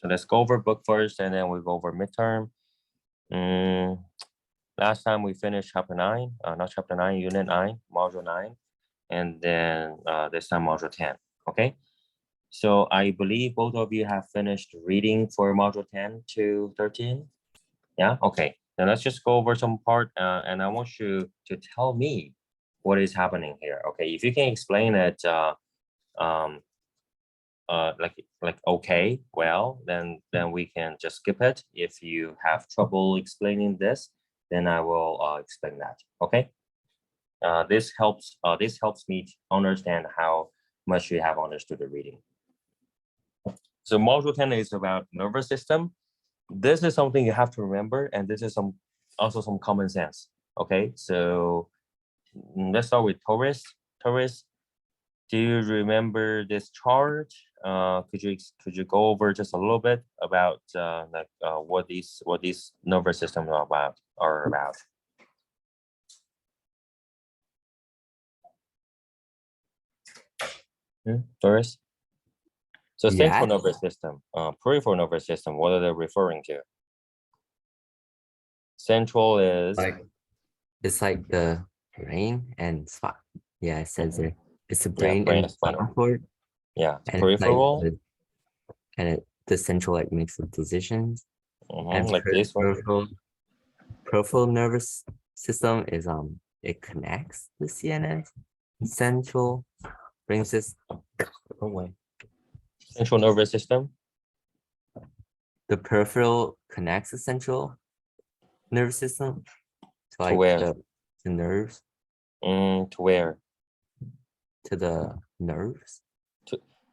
So let's go over book first, and then we go over midterm. Last time we finished chapter 9, not chapter 9, unit 9, module 9, and then this time module 10. Okay. So I believe both of you have finished reading for module 10 to 13. Yeah. Okay. Now let's just go over some part, and I want you to tell me what is happening here. Okay. If you can explain it, like okay, well, then we can just skip it. If you have trouble explaining this, then I will explain that. Okay. This helps me to understand how much you have understood the reading. So module 10 is about nervous system. This is something you have to remember, and this is also some common sense. Okay, so let's start with Taurus. Taurus, do you remember this chart? Could you go over just a little bit about what these nervous systems are about? Taurus. So central nervous system, peripheral nervous system, what are they referring to? Central is it's like the brain and spot. Yeah, it says there. It's the brain and spinal cord. Yeah, and peripheral. The central like makes the decisions. And like this one. Peripheral nervous system is it connects the CNS. Central brings this away. Central nervous system. The peripheral connects the central nervous system to like where? The nerves. To where? To the nerves.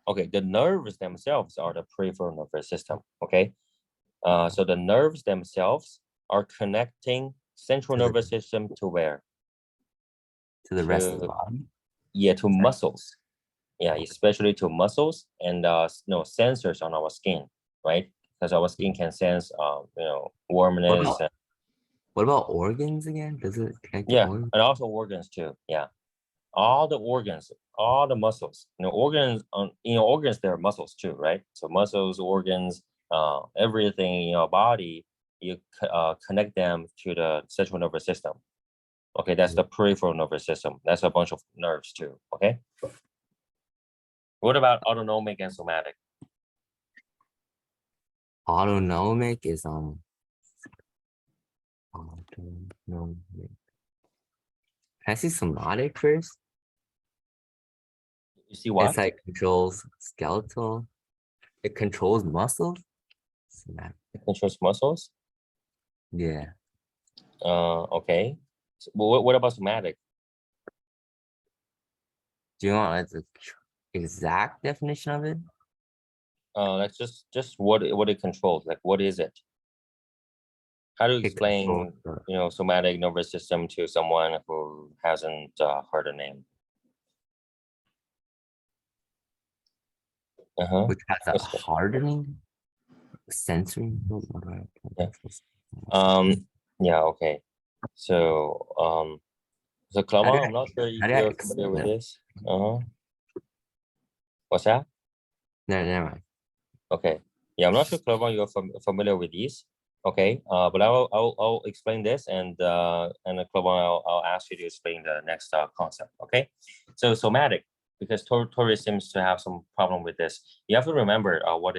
Okay, the nerves themselves are the peripheral nervous system. Okay, so the nerves themselves are connecting central nervous system to where? To the rest of the body. Yeah, to muscles. Yeah, especially to muscles and sensors on our skin, right? Because our skin can sense warmness. What about organs again? Does it connect to organs? And also organs too. Yeah, all the organs, all the muscles. Organs there are muscles too, right? So muscles, organs, everything in your body, you connect them to the central nervous system. Okay, that's the peripheral nervous system. That's a bunch of nerves too. Okay. What about autonomic and somatic? Autonomic is autonomic. Can I see somatic first? You see what? It's like controls skeletal. It controls muscles. Somatic. It controls muscles. Yeah. Okay. So, what about somatic? Do you want like the exact definition of it? That's just what it controls. Like, what is it? How do you explain, somatic nervous system to someone who hasn't heard the name? Which has a hardening sensory. Yeah. Okay. So so Clement, I'm not sure if you're familiar with this. What's that? No, never mind. Okay. Yeah, I'm not sure, Clement, you're familiar with these. Okay. But I'll explain this, and Clement, I'll ask you to explain the next concept. Okay. So somatic, because Taurus seems to have some problem with this. You have to remember what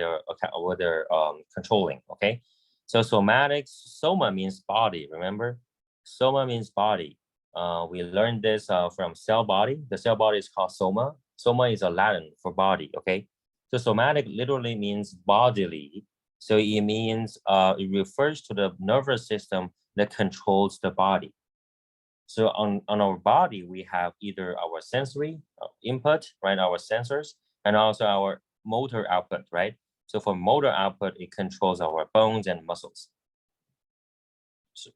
they're controlling. Okay. So somatic, soma means body. Remember, soma means body. We learned this from cell body. The cell body is called soma. Soma is a Latin for body. Okay. So somatic literally means bodily. So it means it refers to the nervous system that controls the body. So on our body, we have either our sensory input, right, our sensors, and also our motor output, right? So for motor output, it controls our bones and muscles. So,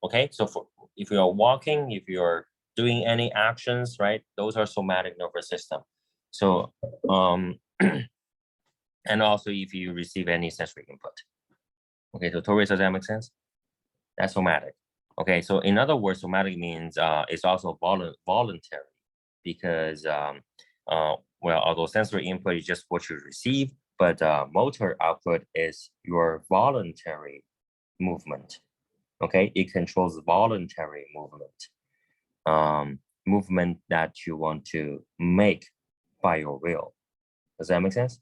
okay, so if you're walking, if you're doing any actions, right, those are somatic nervous system. So and also if you receive any sensory input. Okay, so Taurus, does that make sense? That's somatic. Okay, so in other words, somatic means it's also voluntary, because although sensory input is just what you receive, but motor output is your voluntary movement. Okay, it controls voluntary movement, movement that you want to make by your will. Does that make sense?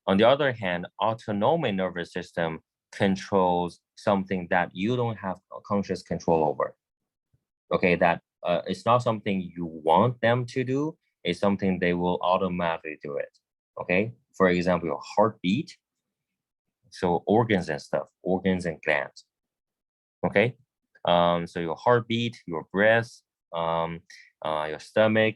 On the other hand, autonomic nervous system controls something that you don't have conscious control over. Okay, that it's not something you want them to do, it's something they will automatically do it. Okay, for example, your heartbeat, so organs and stuff, organs and glands. Okay, so your heartbeat, your breath, your stomach,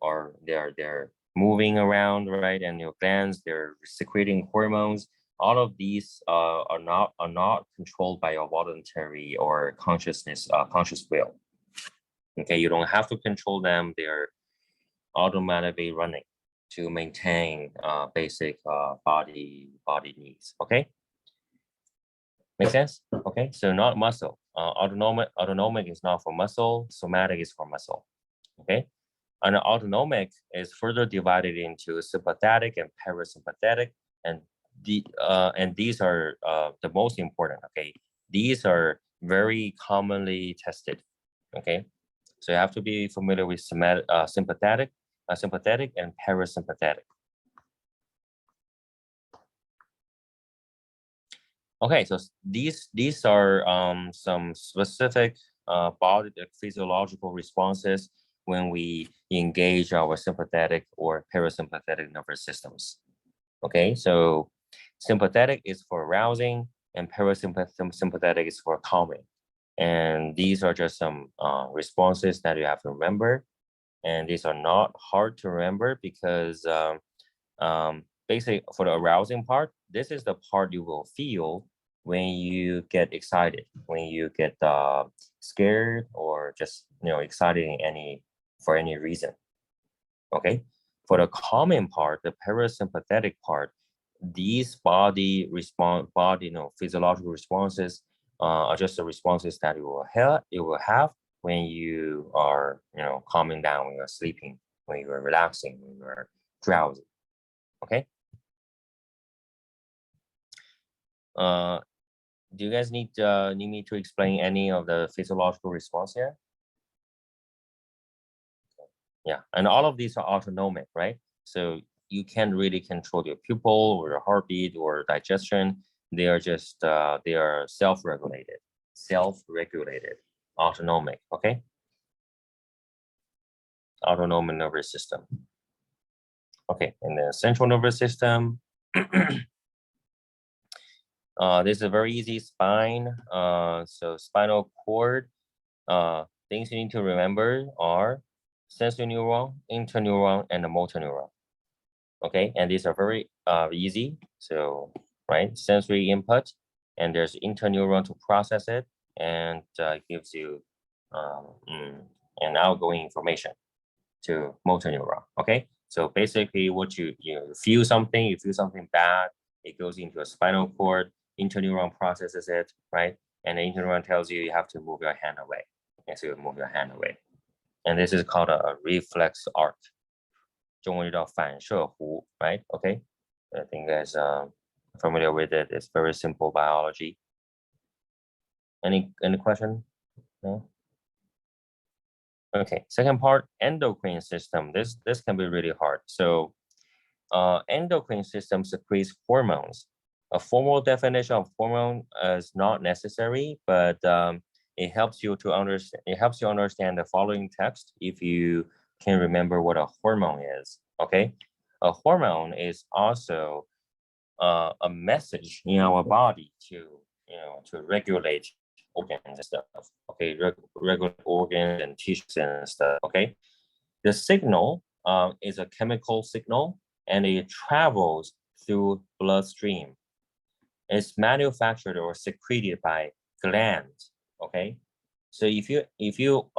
or they're moving around, right? And your glands, they're secreting hormones. All of these are not controlled by your voluntary or conscious will. Okay, you don't have to control them; they're automatically running to maintain basic body needs. Okay. Make sense? Okay, so not muscle. Autonomic is not for muscle. Somatic is for muscle. Okay, and autonomic is further divided into sympathetic and parasympathetic, and these are the most important. Okay, these are very commonly tested. Okay, so you have to be familiar with sympathetic and parasympathetic. Okay, so these are some specific body physiological responses when we engage our sympathetic or parasympathetic nervous systems. Okay, so sympathetic is for arousing and parasympathetic is for calming. And these are just some responses that you have to remember. And these are not hard to remember because basically for the arousing part, this is the part you will feel when you get excited, when you get scared or just excited for any reason. Okay, for the calming part, the parasympathetic part, these body physiological responses are just the responses that you will have when you are calming down, when you're sleeping, when you're relaxing, when you're drowsy. Okay. Do you guys need me to explain any of the physiological response here? Yeah, and all of these are autonomic, right? So you can't really control your pupil or your heartbeat or digestion. They are just they are self-regulated, autonomic. Okay, autonomic nervous system. Okay, and the central nervous system. This is a very easy spine. So spinal cord. Things you need to remember are sensory neuron, interneuron, and the motor neuron. Okay, and these are very easy. So, right, sensory input, and there's interneuron to process it, and gives you an outgoing information to motor neuron. Okay, so basically, what you feel something bad, it goes into a spinal cord. Interneuron processes it, right, and the interneuron tells you have to move your hand away. And so you move your hand away, and this is called a reflex arc. 中文叫反射弧, right? Okay, I think you guys familiar with it. It's very simple biology. Any question? No. Okay. Second part, endocrine system. This can be really hard. So, endocrine system secretes hormones. A formal definition of hormone is not necessary, but it helps you to understand. It helps you understand the following text if you can remember what a hormone is. Okay, a hormone is also a message in our body to regulate organs and stuff. Okay, regulate organs and tissues and stuff. Okay, the signal is a chemical signal and it travels through bloodstream. It's manufactured or secreted by glands. Okay, so if you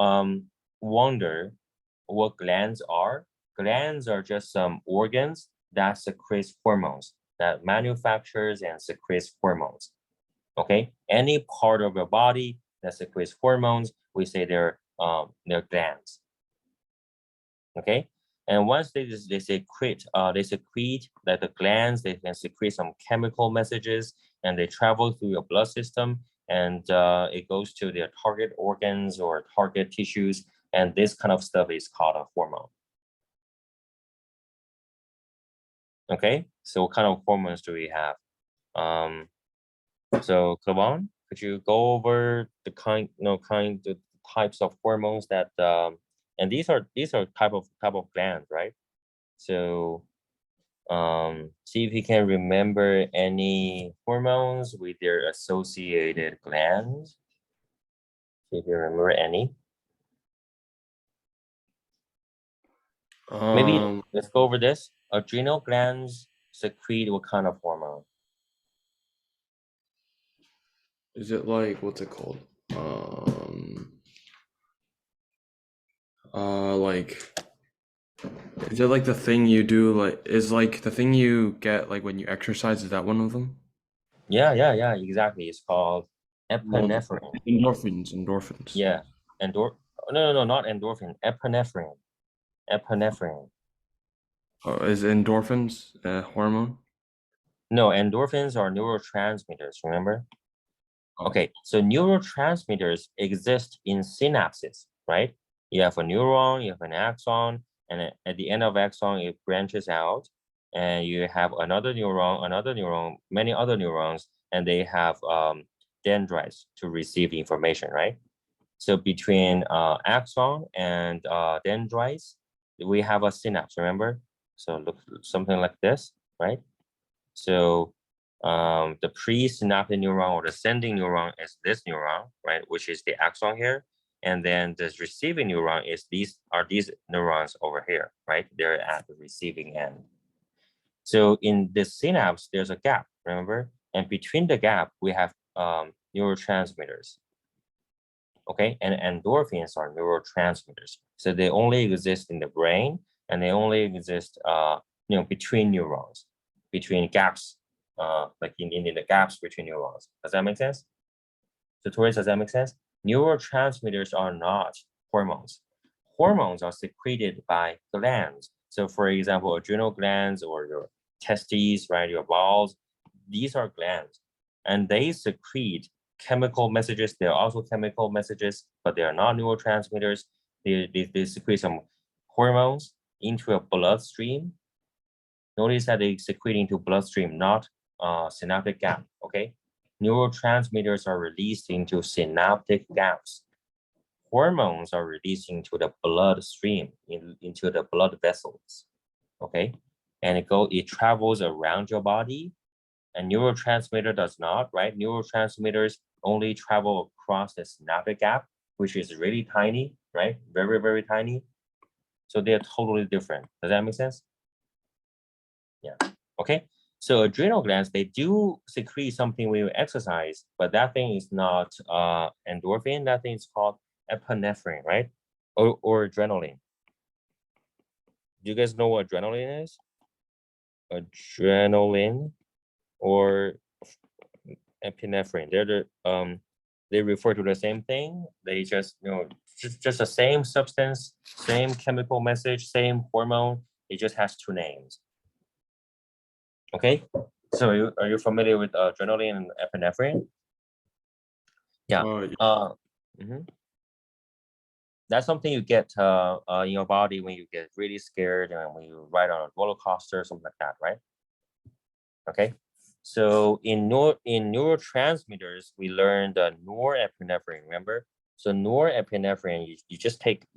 wonder what glands are just some organs that secretes hormones, that manufactures and secretes hormones. Okay, any part of your body that secretes hormones, we say they're glands. Okay, And once they secrete like the glands, they can secrete some chemical messages, and they travel through your blood system, and it goes to their target organs or target tissues, and this kind of stuff is called a hormone. Okay, so what kind of hormones do we have? So Clavon, could you go over the the types of hormones that and these are type of glands, right? So see if you can remember any hormones with their associated glands. See if you remember any. Maybe let's go over this. Adrenal glands secrete what kind of hormone? Is it like, what's it called? Like, is it like the thing you do, like, is like the thing you get like when you exercise, is that one of them? Yeah, exactly. It's called epinephrine. Endorphins. Yeah, no, not endorphin. Epinephrine. Is endorphins a hormone? No, endorphins are neurotransmitters. Remember? Oh. Okay, so neurotransmitters exist in synapses, right? You have a neuron, you have an axon, and at the end of axon, it branches out, and you have another neuron, many other neurons, and they have dendrites to receive information, right? So between axon and dendrites, we have a synapse, remember? So look something like this, right? So the presynaptic neuron or the sending neuron is this neuron, right, which is the axon here. And then the receiving neuron is these neurons over here, right? They're at the receiving end. So in the synapse, there's a gap, remember? And between the gap, we have neurotransmitters. Okay, and endorphins are neurotransmitters. So they only exist in the brain, and they only exist between neurons, between gaps, like in the gaps between neurons. Does that make sense? So Torres, does that make sense? Neurotransmitters are not hormones. Hormones are secreted by glands. So for example, adrenal glands or your testes, right, your balls, these are glands, and they secrete chemical messages. They're also chemical messages, but they are not neurotransmitters. They secrete some hormones into a bloodstream. Notice that they secrete into bloodstream, not synaptic gap, okay? Neurotransmitters are released into synaptic gaps. Hormones are released into the bloodstream, into the blood vessels, okay? And it travels around your body, and neurotransmitter does not, right? Neurotransmitters only travel across the synaptic gap, which is really tiny, right? Very, very tiny. So they're totally different. Does that make sense? Yeah, okay. So adrenal glands, they do secrete something when you exercise, but that thing is not endorphin. That thing is called epinephrine, right? Or adrenaline. Do you guys know what adrenaline is? Adrenaline or epinephrine. They refer to the same thing. They just just the same substance, same chemical message, same hormone. It just has two names. Okay, so are you familiar with adrenaline and epinephrine? Yeah. That's something you get in your body when you get really scared and when you ride on a roller coaster or something like that, right? Okay. So in neurotransmitters, we learned norepinephrine. Remember? So norepinephrine, you just take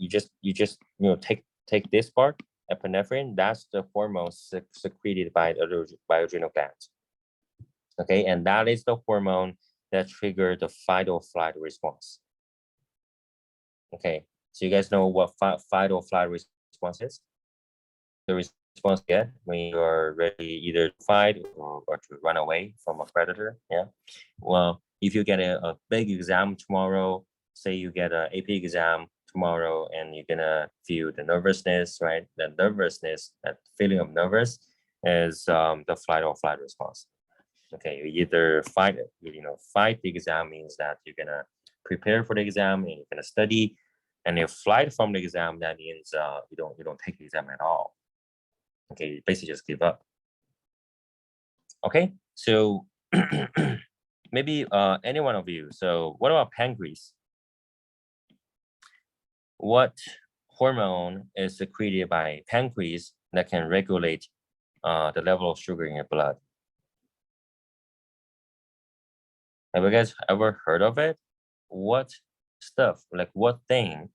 this part, epinephrine. That's the hormone secreted by adrenal glands. Okay, and that is the hormone that triggered the fight or flight response. Okay, so you guys know what fight or flight response is? The response you get when you're ready either to fight or to run away from a predator. Yeah. Well, if you get a big exam tomorrow, say you get an AP exam tomorrow, and you're gonna feel the nervousness, right? The nervousness, that feeling of nervous, is the fight or flight response. Okay, you either fight the exam means that you're gonna prepare for the exam and you're gonna study, And if flight from the exam, that means you don't take the exam at all. Okay, you basically just give up. Okay, so maybe any one of you. So what about pancreas? What hormone is secreted by pancreas that can regulate the level of sugar in your blood? Have you guys ever heard of it? What stuff, like what thing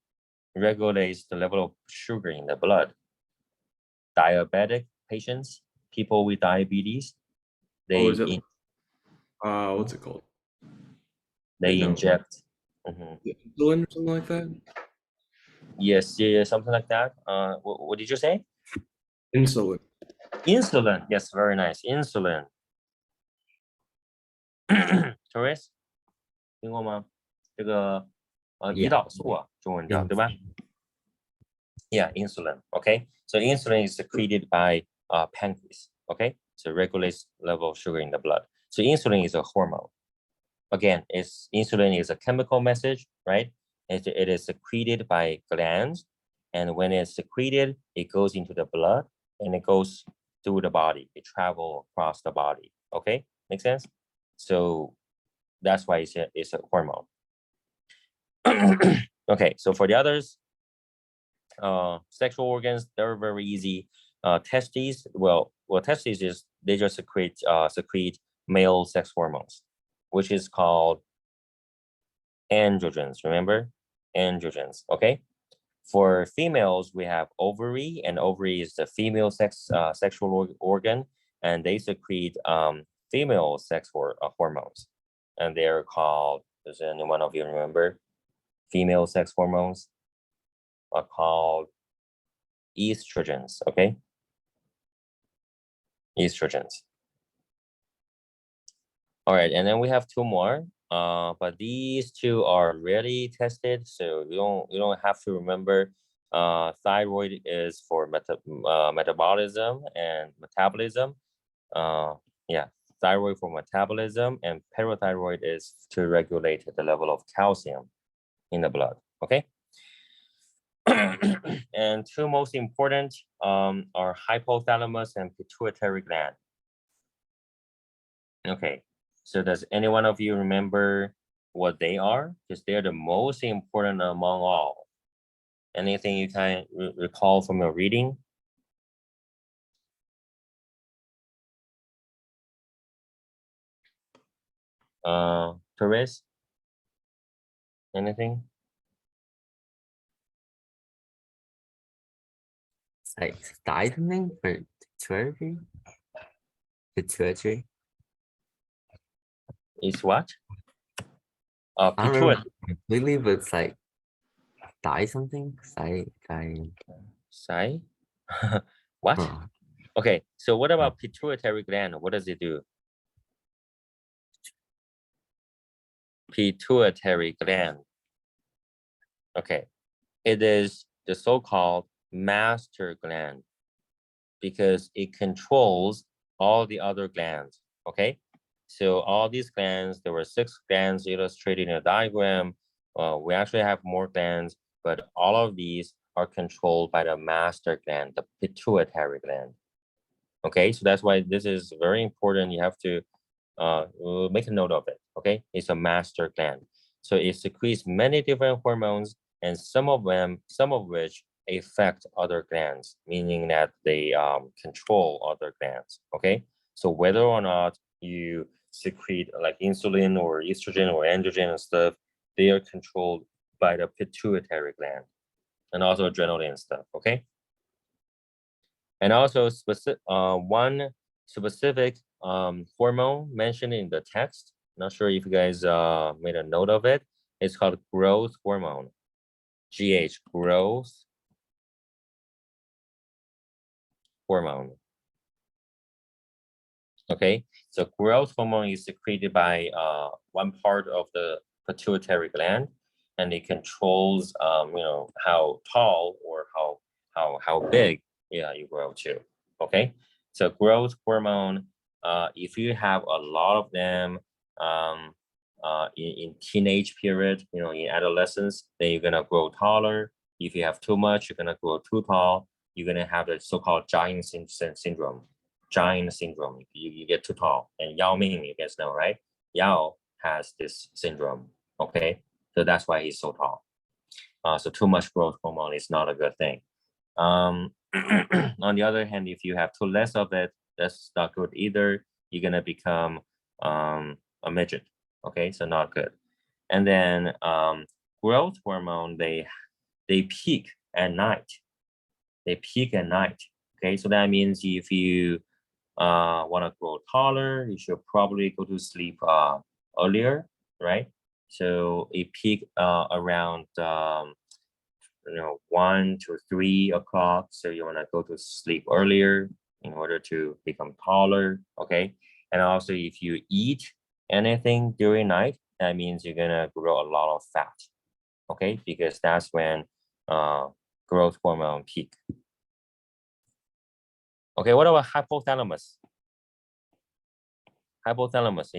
regulates the level of sugar in the blood? Diabetic patients, people with diabetes, they Is it what's it called? they No. inject. Insulin or something like that? Yes, yeah, something like that. What did you say? Insulin. Insulin. Yes, very nice. Insulin. Torres 听过吗？这个胰岛素啊，中文叫对吧？ Yeah, insulin. Okay, so insulin is secreted by pancreas. Okay, so regulates level of sugar in the blood. So insulin is a hormone. Again, insulin is a chemical message, right? It is secreted by glands, and when it's secreted, it goes into the blood and it goes through the body. It travels across the body. Okay, make sense? So that's why it's a hormone. Okay, so for the others, sexual organs, they're very easy. Testes, testes is they just secrete male sex hormones, which is called androgens. Remember, androgens. Okay. For females, we have ovary, and ovary is the female sexual organ, and they secrete female sex hormones, and they're called. Does anyone of you remember? Female sex hormones are called estrogens. Okay, estrogens. All right, and then we have two more. But these two are rarely tested, so you don't have to remember. Thyroid is for metabolism and metabolism. Yeah, thyroid for metabolism, and parathyroid is to regulate the level of calcium in the blood. Okay. And two most important are hypothalamus and pituitary gland. Okay. So does any one of you remember what they are? Because they're the most important among all. Anything you can recall from your reading? Therese? Anything? It's like die something for pituitary? Pituitary? Is what? I don't Pituitary. remember completely, but it's like die something? Sai? What? Huh. Okay, so what about pituitary gland? What does it do? Pituitary gland. Okay, it is the so-called master gland because it controls all the other glands. Okay, so all these glands, there were 6 glands illustrated in a diagram. We actually have more glands, but all of these are controlled by the master gland, the pituitary gland. Okay, so that's why this is very important. You have to make a note of it. Okay, it's a master gland. So it secretes many different hormones, and some of which affect other glands, meaning that they control other glands. Okay, so whether or not you secrete like insulin or estrogen or androgen and stuff, they are controlled by the pituitary gland and also adrenaline and stuff. Okay, and also one specific hormone mentioned in the text. Not sure if you guys made a note of it. It's called growth hormone. GH, growth hormone. Okay, so growth hormone is secreted by one part of the pituitary gland, and it controls how tall or how big you grow to. Okay, so growth hormone, if you have a lot of them, in teenage period, in adolescence, then you're gonna grow taller. If you have too much, you're gonna grow too tall. You're gonna have the so-called giant syndrome. Giant syndrome. You get too tall. And Yao Ming, you guys know, right? Yao has this syndrome. Okay, so that's why he's so tall. So too much growth hormone is not a good thing. On the other hand, if you have too less of it, that's not good either. You're gonna become a midget. Okay, so not good. And then growth hormone, they peak at night. They peak at night. Okay, so that means if you want to grow taller, you should probably go to sleep earlier, right? So it peak around 1 to 3 o'clock. So you want to go to sleep earlier in order to become taller. Okay, and also if you eat anything during night, that means you're gonna grow a lot of fat. Okay, because that's when growth hormone peak. Okay, what about hypothalamus? Hypothalamus,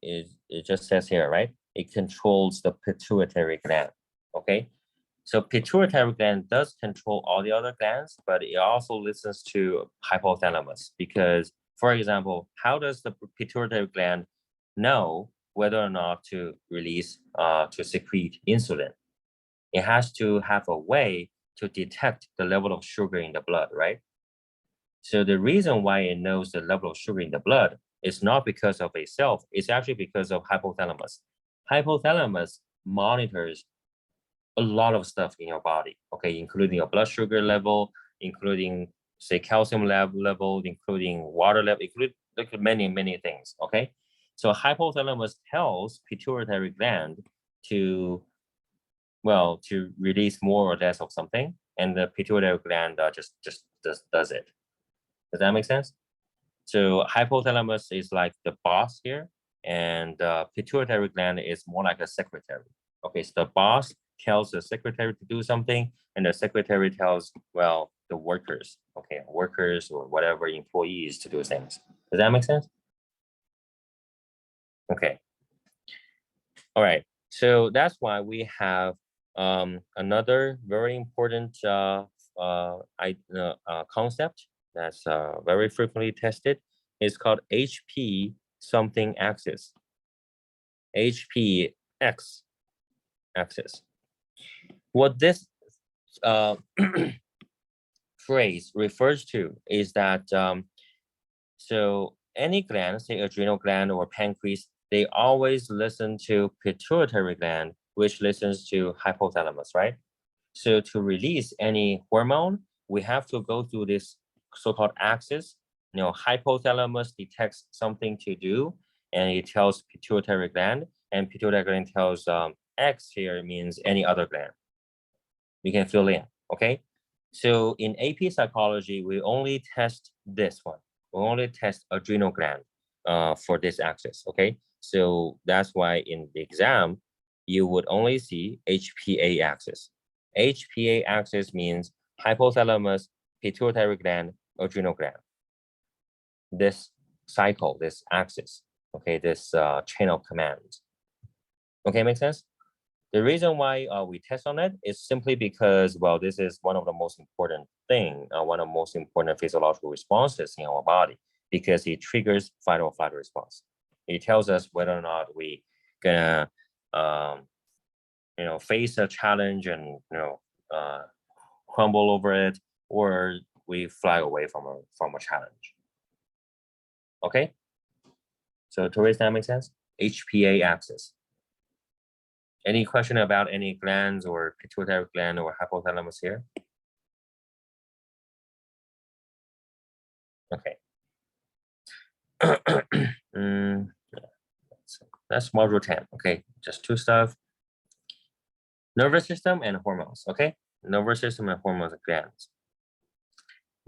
it just says here, right? It controls the pituitary gland. Okay, so pituitary gland does control all the other glands, but it also listens to hypothalamus because, for example, how does the pituitary gland know whether or not to release, to secrete insulin? It has to have a way to detect the level of sugar in the blood, right? So the reason why it knows the level of sugar in the blood is not because of itself, it's actually because of hypothalamus. Hypothalamus monitors a lot of stuff in your body, okay, including your blood sugar level, including, say, calcium level, including water level, including many things, okay? So hypothalamus tells pituitary gland to release more or less of something, and the pituitary gland just does it. Does that make sense? So hypothalamus is like the boss here, and pituitary gland is more like a secretary. Okay, so the boss tells the secretary to do something, and the secretary tells, well, the workers, okay, workers or whatever employees to do things. Does that make sense? Okay. All right. So that's why we have another very important concept that's very frequently tested. It's called HP something axis. HPX axis. What this phrase refers to is that so any gland, say adrenal gland or pancreas, they always listen to pituitary gland, which listens to hypothalamus, right? So to release any hormone, we have to go through this so-called axis. Hypothalamus detects something to do, and it tells pituitary gland, and pituitary gland tells X here means any other gland. We can fill in, okay? So in AP psychology, we only test this one. We only test adrenal gland for this axis, okay? So that's why in the exam, you would only see HPA axis. HPA axis means hypothalamus, pituitary gland, adrenal gland. This cycle, this axis, okay, this chain of command. Okay, make sense? The reason why we test on it is simply because, well, this is one of the most important thing, one of the most important physiological responses in our body, because it triggers fight or flight response. It tells us whether or not we gonna, face a challenge and crumble over it, or we fly away from a challenge. Okay. So Does that make sense? HPA axis. Any question about any glands or pituitary gland or hypothalamus here? Okay. That's module 10. Okay, just two stuff. Nervous system and hormones. Okay, nervous system and hormones and glands.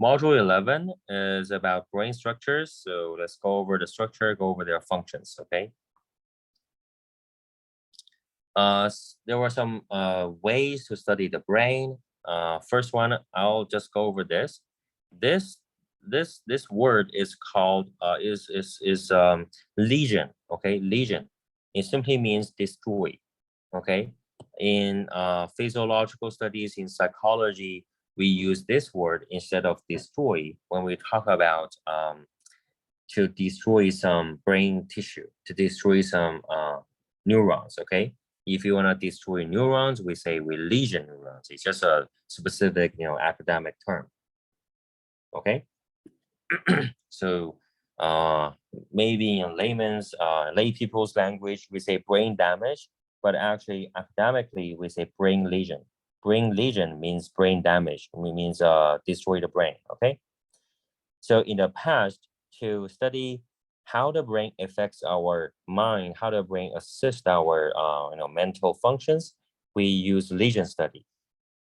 Module 11 is about brain structures. So let's go over the structure, go over their functions. Okay. There were some ways to study the brain. First one, I'll just go over this. This word is called lesion. Okay, lesion. It simply means destroy. Okay. In physiological studies in psychology, we use this word instead of destroy when we talk about to destroy some brain tissue, to destroy some neurons. Okay. If you want to destroy neurons, we say we lesion neurons. It's just a specific, academic term. Okay. So maybe in lay people's language, we say brain damage, but actually academically we say brain lesion. Brain lesion means brain damage. It means destroy the brain. Okay. So in the past, to study how the brain affects our mind, how the brain assists our mental functions, we use lesion study.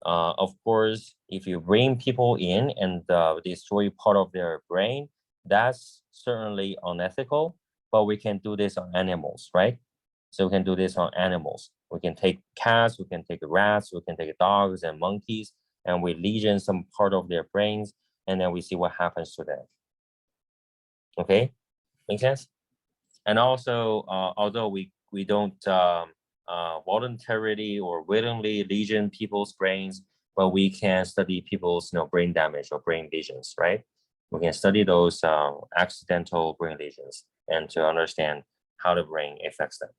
Of course, if you bring people in and destroy part of their brain, that's certainly unethical, but we can do this on animals, right? So we can do this on animals. We can take cats, we can take rats, we can take dogs and monkeys, and we lesion some part of their brains, and then we see what happens to them. Okay, make sense? And also, although we don't voluntarily or willingly lesion people's brains, but we can study people's brain damage or brain lesions, right? We can study those accidental brain lesions and to understand how the brain affects them.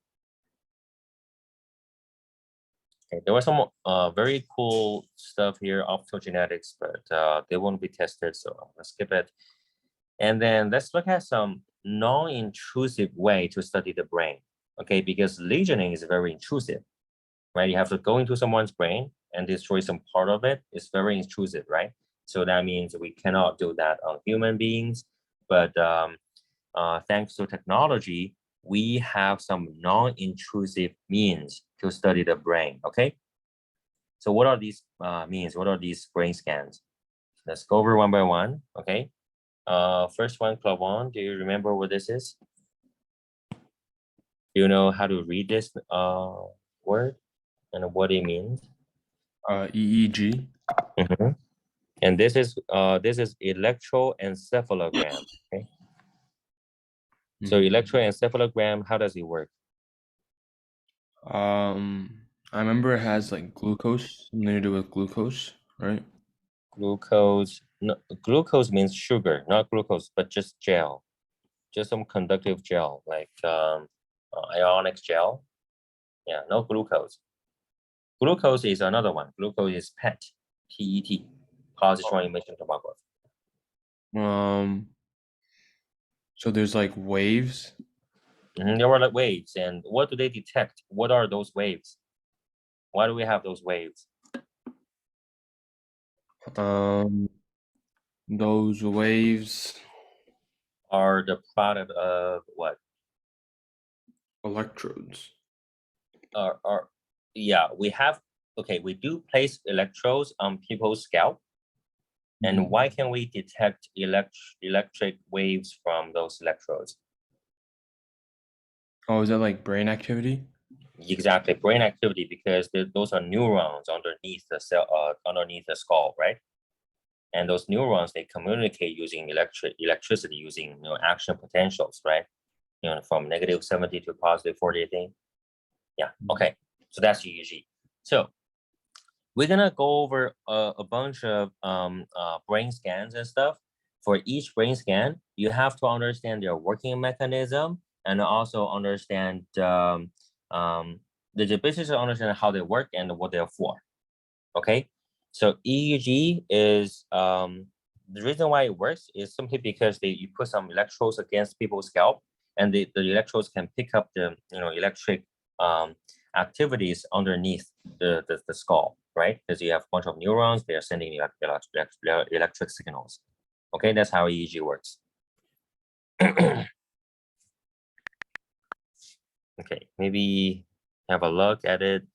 Okay, there was some very cool stuff here, optogenetics, but they won't be tested, so let's skip it. And then let's look at some non-intrusive way to study the brain. Okay, because lesioning is very intrusive, right? You have to go into someone's brain and destroy some part of it. It's very intrusive, right? So that means we cannot do that on human beings. But thanks to technology, we have some non-intrusive means to study the brain, okay? So what are these means? What are these brain scans? Let's go over one by one, okay? First one, Clavon, do you remember what this is? Do you know how to read this word and what it means? EEG. Mm-hmm. And this is electroencephalogram. Okay. So electroencephalogram, how does it work? I remember it has like glucose, something to do with glucose, right? Glucose. No, glucose means sugar, not glucose, but just gel, just some conductive gel, like ionic gel. Yeah, no glucose. Glucose is another one. Glucose is PET, PET, positron emission tomography. So there's like waves. There were like waves, and what do they detect? What are those waves? Why do we have those waves? Those waves are the product of what? Electrodes. Yeah, we do place electrodes on people's scalp. And why can we detect electric waves from those electrodes? Oh, is that like brain activity? Exactly, brain activity, because those are neurons underneath the cell, underneath the skull, right? And those neurons, they communicate using electricity, using action potentials, right? From -70 to +40 thing. Yeah. Okay. So that's EEG. So we're gonna go over a bunch of brain scans and stuff. For each brain scan, you have to understand their working mechanism and also understand basically understand how they work and what they're for. Okay. So EEG is the reason why it works is simply because you put some electrodes against people's scalp, and the electrodes can pick up the electric activities underneath the skull, right? Because you have a bunch of neurons, they are sending electric signals. Okay, that's how EEG works. Okay, maybe have a look at it.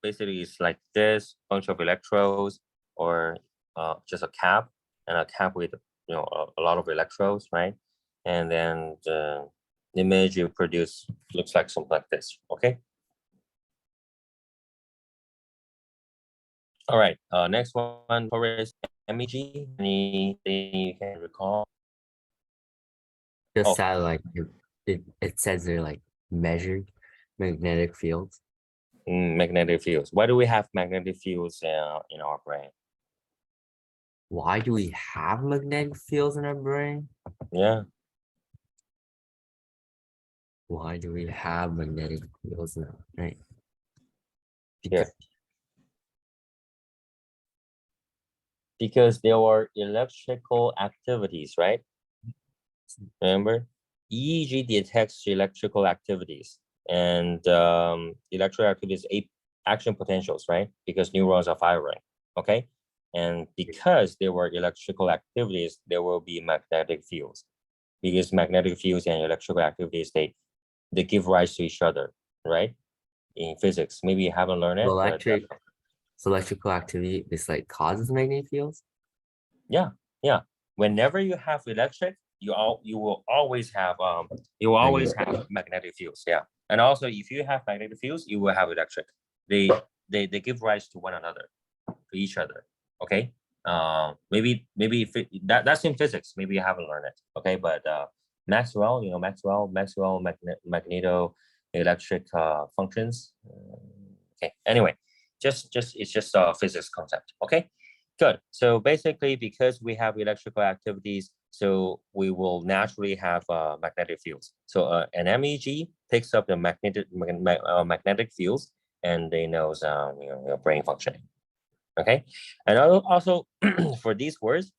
Basically it's like this, bunch of electrodes, or just a cap, and a cap with a lot of electrodes, right? And then the image you produce looks like something like this. Okay. All right. Next one, Torres, MEG. Anything you can recall? The satellite. It says there like measured magnetic fields. Magnetic fields. Why do we have magnetic fields in our brain? Why do we have magnetic fields in our brain? Yeah. Why do we have magnetic fields in our brain? Here. Because there are electrical activities, right? Remember, EEG detects electrical activities, and electrical activities action potentials, right? Because neurons are firing. Okay, and because there were electrical activities, there will be magnetic fields. Because magnetic fields and electrical activities, they give rise to each other, right? In physics, maybe you haven't learned it. So electrical activity is like causes magnetic fields. Yeah. Whenever you have electric, you will always have magnetic fields. Yeah, and also if you have magnetic fields, you will have electric. They give rise to one another, to each other. Okay. Maybe if that's in physics. Maybe you haven't learned it. Okay, but Maxwell, magneto electric functions. Okay. Anyway, it's just a physics concept. Okay. Good. So basically, because we have electrical activities, so we will naturally have magnetic fields. So an MEG picks up the magnetic fields, and they knows your brain functioning. Okay, and also for these words,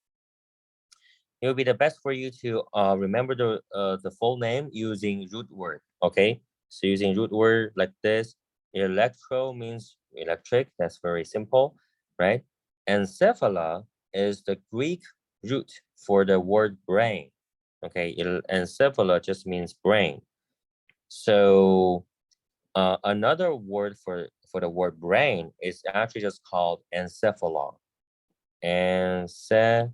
it will be the best for you to remember the full name using root word. Okay, so using root word like this, electro means electric. That's very simple, right? Encephala is the Greek root for the word brain. Okay, encephala just means brain. So another word for the word brain is actually just called encephalon. Encephalon.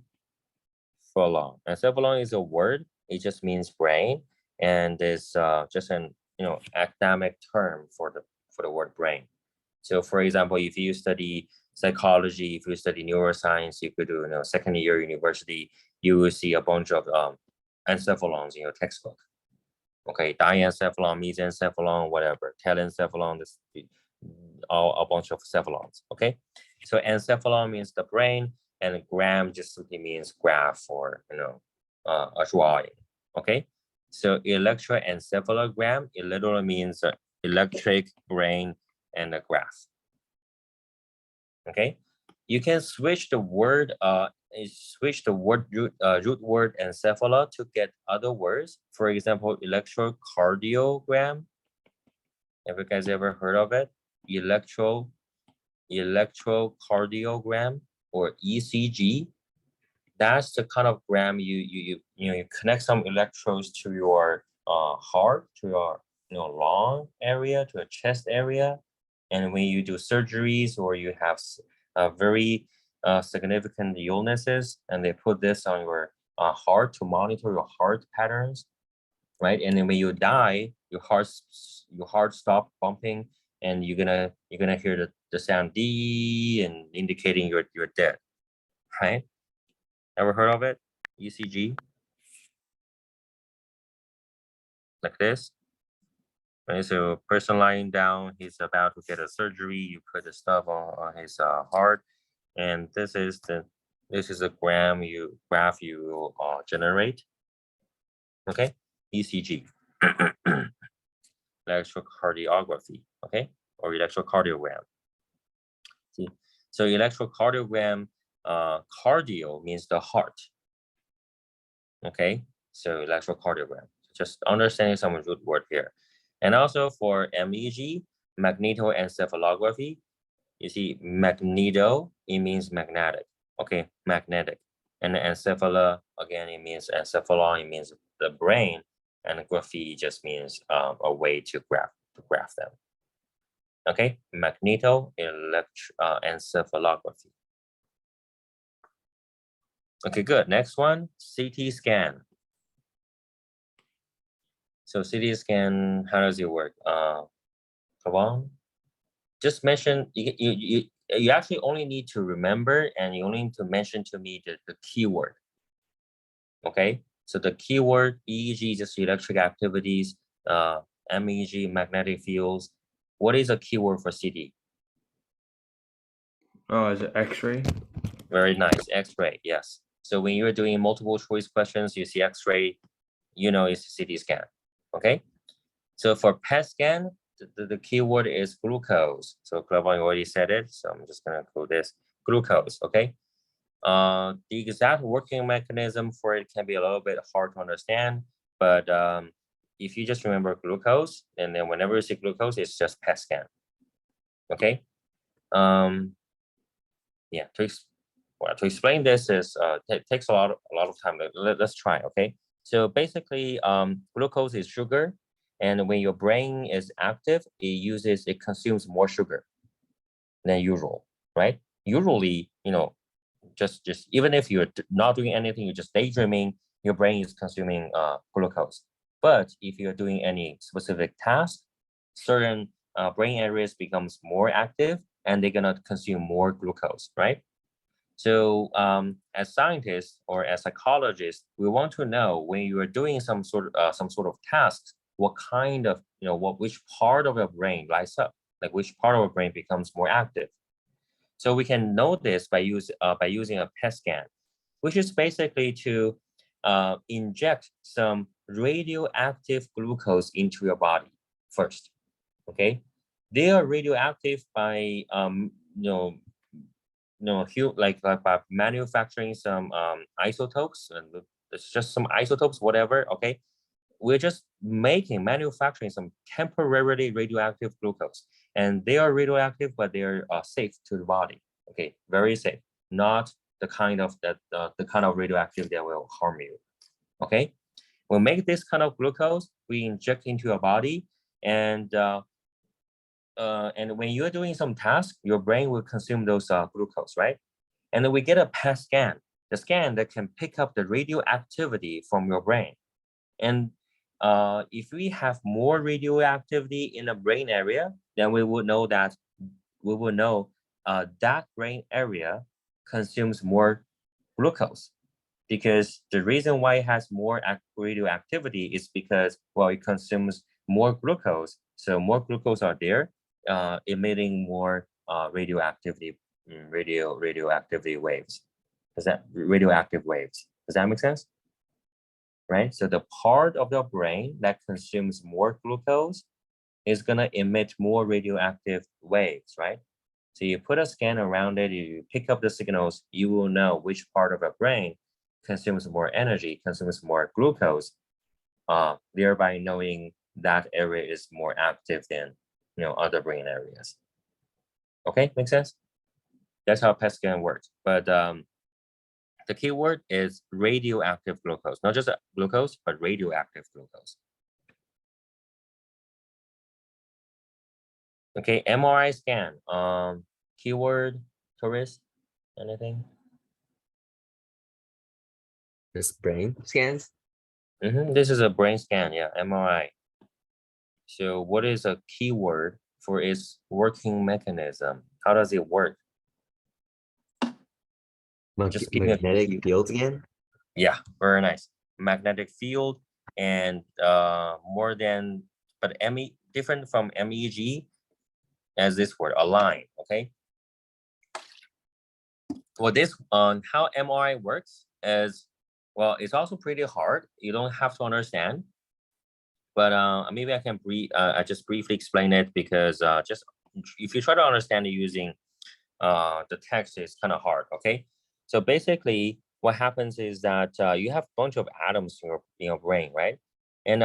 Encephalon is a word. It just means brain, and is just an academic term for the word brain. So, for example, if you study psychology, if you study neuroscience, you could do second year university, you will see a bunch of encephalons in your textbook. Okay, diencephalon, mesencephalon, whatever, telencephalon, this all a bunch of cephalons. Okay, so encephalon means the brain, and gram just simply means graph or a drawing. Okay, so electroencephalogram, it literally means electric brain and a graph. Okay, you can switch the word root word encephala to get other words. For example, electrocardiogram. Have you guys ever heard of it? Electrocardiogram or ECG. That's the kind of gram you connect some electrodes to your heart, to your lung area, to a chest area, and when you do surgeries or you have very significant illnesses, and they put this on your heart to monitor your heart patterns, right? And then when you die, your heart stop bumping, and you're gonna hear the sound D and indicating you're dead, right? Ever heard of it? ECG, like this. Right, so person lying down, he's about to get a surgery. You put the stuff on his heart, and this is a graph you will generate. Okay, ECG, electrocardiography. Okay, or electrocardiogram. See, so electrocardiogram, cardio means the heart. Okay, so electrocardiogram. Just understanding some root word here. And also for MEG, magnetoencephalography, you see magneto, it means magnetic. Okay, magnetic. And encephala, again, it means encephalon, it means the brain. And graphy just means a way to graph them. Okay, magnetoencephalography. Okay, good. Next one, CT scan. So CT scan, how does it work? Come on. Just mention, you actually only need to remember, and you only need to mention to me the keyword. Okay, so the keyword EEG, just electric activities. MEG, magnetic fields. What is a keyword for CT? Oh, is it X-ray? Very nice, X-ray, yes. So when you're doing multiple choice questions, you see X-ray, you know it's CT scan, okay? So for PET scan, the keyword is glucose. So Clavon already said it, so I'm just gonna call this glucose, okay? The exact working mechanism for it can be a little bit hard to understand, but if you just remember glucose, and then whenever you see glucose, it's just PET scan, okay? Yeah, to explain this is takes a lot of time. Let's try, okay? So basically, glucose is sugar, and when your brain is active, it consumes more sugar than usual, right? Usually, you know, just even if you're not doing anything, you're just daydreaming, your brain is consuming glucose. But if you're doing any specific task, certain brain areas becomes more active, and they're gonna consume more glucose, right? So as scientists or as psychologists, we want to know when you are doing some sort of tasks, what kind of, which part of your brain lights up, like which part of your brain becomes more active. So we can know this by using a PET scan, which is basically to inject some radioactive glucose into your body first. Okay, they are radioactive by by manufacturing some isotopes, and it's just some isotopes, whatever. Okay, we're just manufacturing some temporarily radioactive glucose, and they are radioactive, but they are safe to the body. Okay, very safe, not the kind of radioactivity that will harm you. Okay, we make this kind of glucose, we inject into your body, and when you're doing some task, your brain will consume those glucose, right? And then we get a PET scan, the scan that can pick up the radioactivity from your brain. And if we have more radioactivity in the brain area, then we would know that that brain area consumes more glucose, because the reason why it has more radioactivity is because, well, it consumes more glucose. So more glucose are there, emitting more radioactivity waves. Radioactive waves. Does that make sense? Right? So the part of the brain that consumes more glucose is gonna emit more radioactive waves, right? So you put a scan around it, you pick up the signals, you will know which part of your brain consumes more energy, consumes more glucose, thereby knowing that area is more active than other brain areas. Okay, make sense? That's how PET scan works. But the keyword is radioactive glucose, not just glucose, but radioactive glucose. Okay, MRI scan. Keyword, tourist, anything? This brain scans. This is a brain scan, yeah, MRI. So what is a keyword for its working mechanism? How does it work? Just give me a Magnetic fields again. Yeah, very nice. Magnetic field, and different from MEG as this word, align, okay? Well, this on how MRI works is, well, it's also pretty hard. You don't have to understand, but maybe I can I just briefly explain it, because just if you try to understand it using the text, is kind of hard. Okay, so basically what happens is that you have a bunch of atoms in your brain, right? And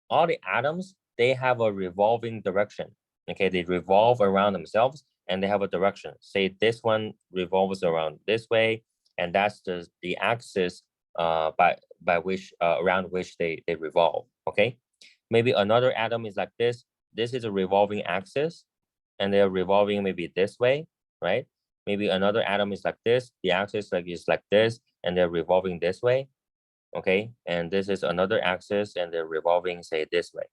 all the atoms, they have a revolving direction. Okay, they revolve around themselves, and they have a direction. Say this one revolves around this way, and that's the axis by which around which they revolve. Okay, maybe another atom is like this. This is a revolving axis, and they're revolving maybe this way, right? Maybe another atom is like this. The axis is like this, and they're revolving this way. Okay, and this is another axis, and they're revolving, say, this way.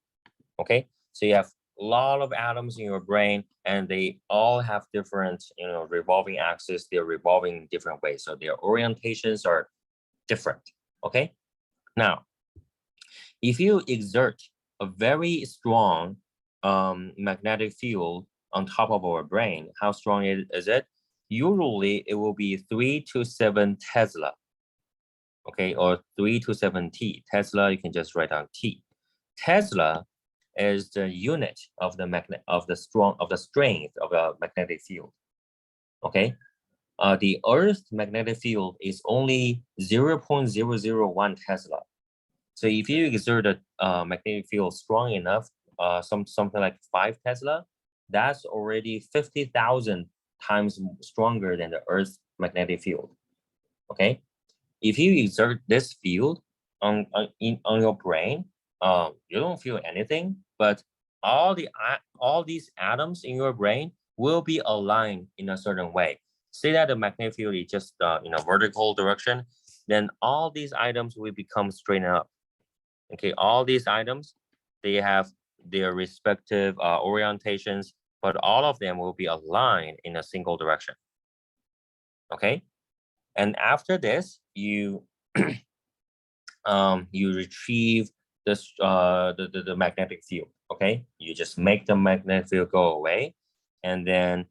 Okay, so you have a lot of atoms in your brain, and they all have different, revolving axis. They're revolving in different ways, so their orientations are different. Okay, now if you exert a very strong magnetic field on top of our brain. How strong is it? Usually it will be 3 to 7 Tesla. Okay, or 3 to 7 T. Tesla, you can just write down T. Tesla is the unit of the strength of a magnetic field. Okay, the Earth's magnetic field is only 0.001 Tesla. So if you exert a magnetic field strong enough, something like 5 Tesla, that's already 50,000 times stronger than the Earth's magnetic field. Okay, if you exert this field on your brain, you don't feel anything, but all these atoms in your brain will be aligned in a certain way. Say that the magnetic field is just in a vertical direction, then all these items will become straightened up. Okay, all these items, they have their respective orientations, but all of them will be aligned in a single direction. Okay, and after this, you you retrieve this the magnetic field. Okay, you just make the magnetic field go away, and then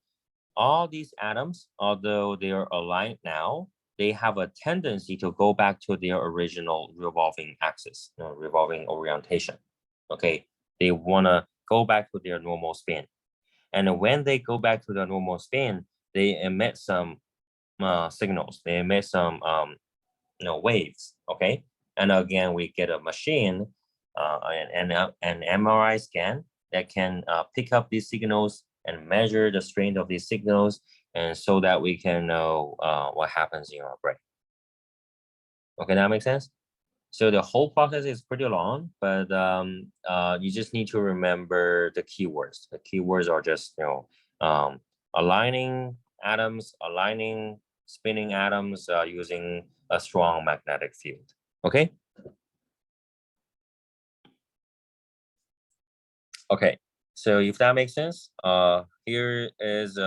all these atoms, although they are aligned now, they have a tendency to go back to their original revolving axis, revolving orientation. Okay, they want to go back to their normal spin, and when they go back to their normal spin, they emit some signals. They emit some waves. Okay, and again we get a machine, an MRI scan that can pick up these signals and measure the strength of these signals, and so that we can know what happens in our brain. Okay, that makes sense. So the whole process is pretty long, but you just need to remember the keywords. The keywords are just aligning atoms, aligning spinning atoms using a strong magnetic field. Okay. Okay. So if that makes sense, here is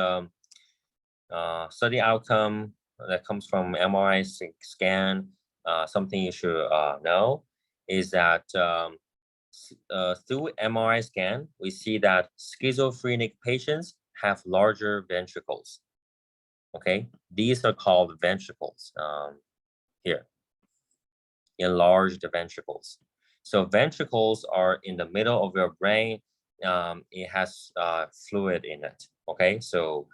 study outcome that comes from MRI scan. Something you should know is that through MRI scan, we see that schizophrenic patients have larger ventricles. Okay, these are called ventricles here, enlarged ventricles. So ventricles are in the middle of your brain. It has fluid in it. Okay, so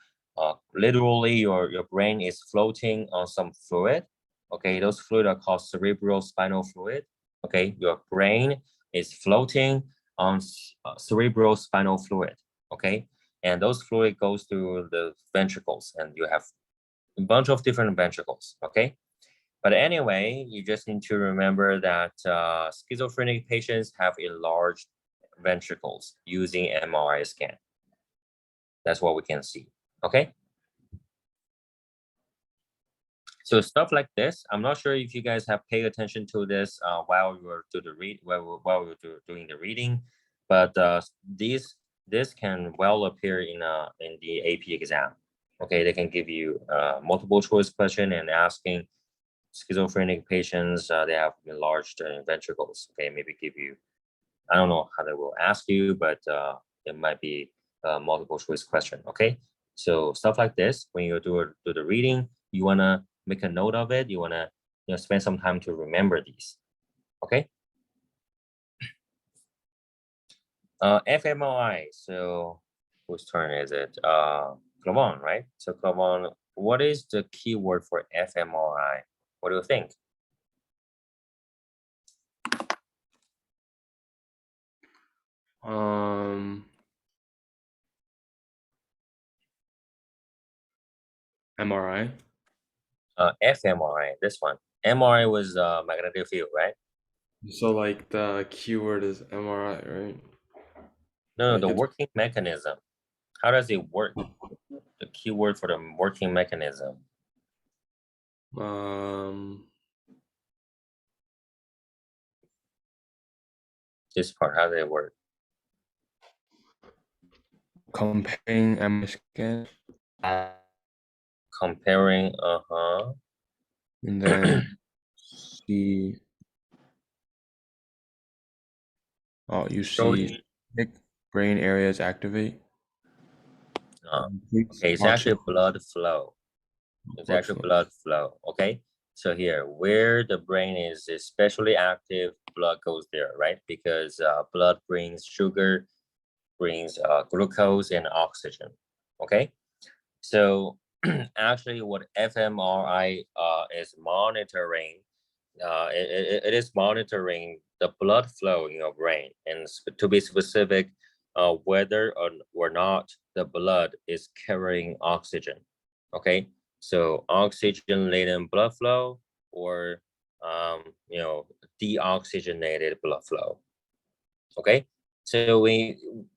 literally your brain is floating on some fluid. Okay, those fluid are called cerebral spinal fluid. Okay, your brain is floating on cerebral spinal fluid. Okay, and those fluid goes through the ventricles, and you have a bunch of different ventricles. Okay, but anyway, you just need to remember that schizophrenic patients have enlarged ventricles using MRI scan. That's what we can see. Okay. So stuff like this, I'm not sure if you guys have paid attention to this while we were doing the reading, but this can well appear in the AP exam. Okay, they can give you multiple choice question and asking schizophrenic patients, they have enlarged ventricles. Okay, maybe give you, I don't know how they will ask you, but it might be a multiple choice question. Okay, so stuff like this, when you do the reading, you wanna make a note of it. You wanna spend some time to remember these. Okay. fMRI. So whose turn is it? Clavon, right? So Clavon, what is the keyword for fMRI? What do you think? MRI. fMRI, this one. MRI was magnetic field, right? So like the keyword is MRI, right? No, Like the it's working mechanism. How does it work? The keyword for the working mechanism. This part, how does it work? comparing MRI scan, Comparing, and then see Oh, you Show see thick brain areas activate. okay, it's actually blood flow. It's Blood actually flow. blood flow. Okay, so here where the brain is especially active, blood goes there, right? Because blood brings sugar, brings glucose and oxygen. Okay, so actually what fMRI is monitoring, it is monitoring the blood flow in your brain, and to be specific, whether or not the blood is carrying oxygen. Okay, so oxygen laden blood flow or deoxygenated blood flow. Okay, so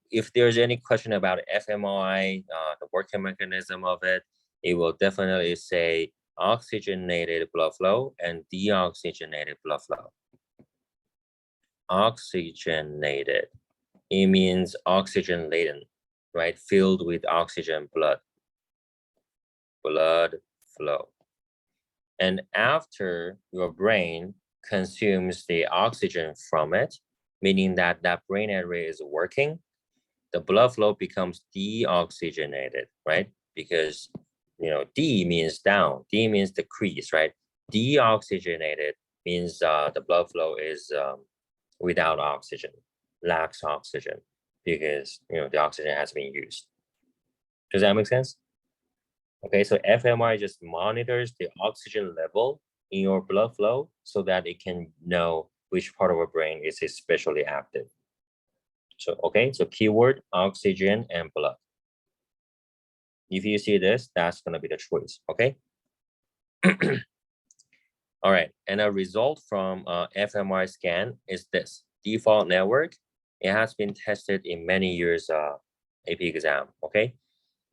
if there's any question about fMRI, the working mechanism of it, it will definitely say oxygenated blood flow and deoxygenated blood flow. Oxygenated, it means oxygen laden, right? Filled with oxygen blood flow. And after your brain consumes the oxygen from it, meaning that that brain area is working, the blood flow becomes deoxygenated, right? Because, D means down, D means decrease, right? Deoxygenated means the blood flow is without oxygen, lacks oxygen, because, the oxygen has been used. Does that make sense? Okay, so fMRI just monitors the oxygen level in your blood flow so that it can know which part of our brain is especially active. So, okay, so keyword, oxygen and blood. If you see this, that's going to be the choice, okay? All right, and a result from fMRI scan is this, default network. It has been tested in many years AP exam, okay?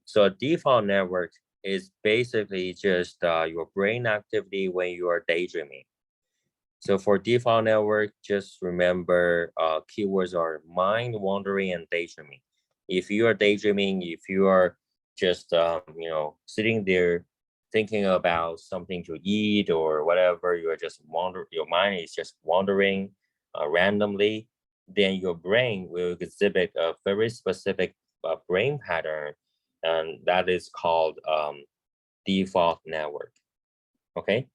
So a default network is basically just your brain activity when you are daydreaming. So for default network, just remember keywords are mind wandering and daydreaming. If you are daydreaming, if you are just sitting there thinking about something to eat or whatever, you are just your mind is just wandering randomly, then your brain will exhibit a very specific brain pattern, and that is called default network. Okay.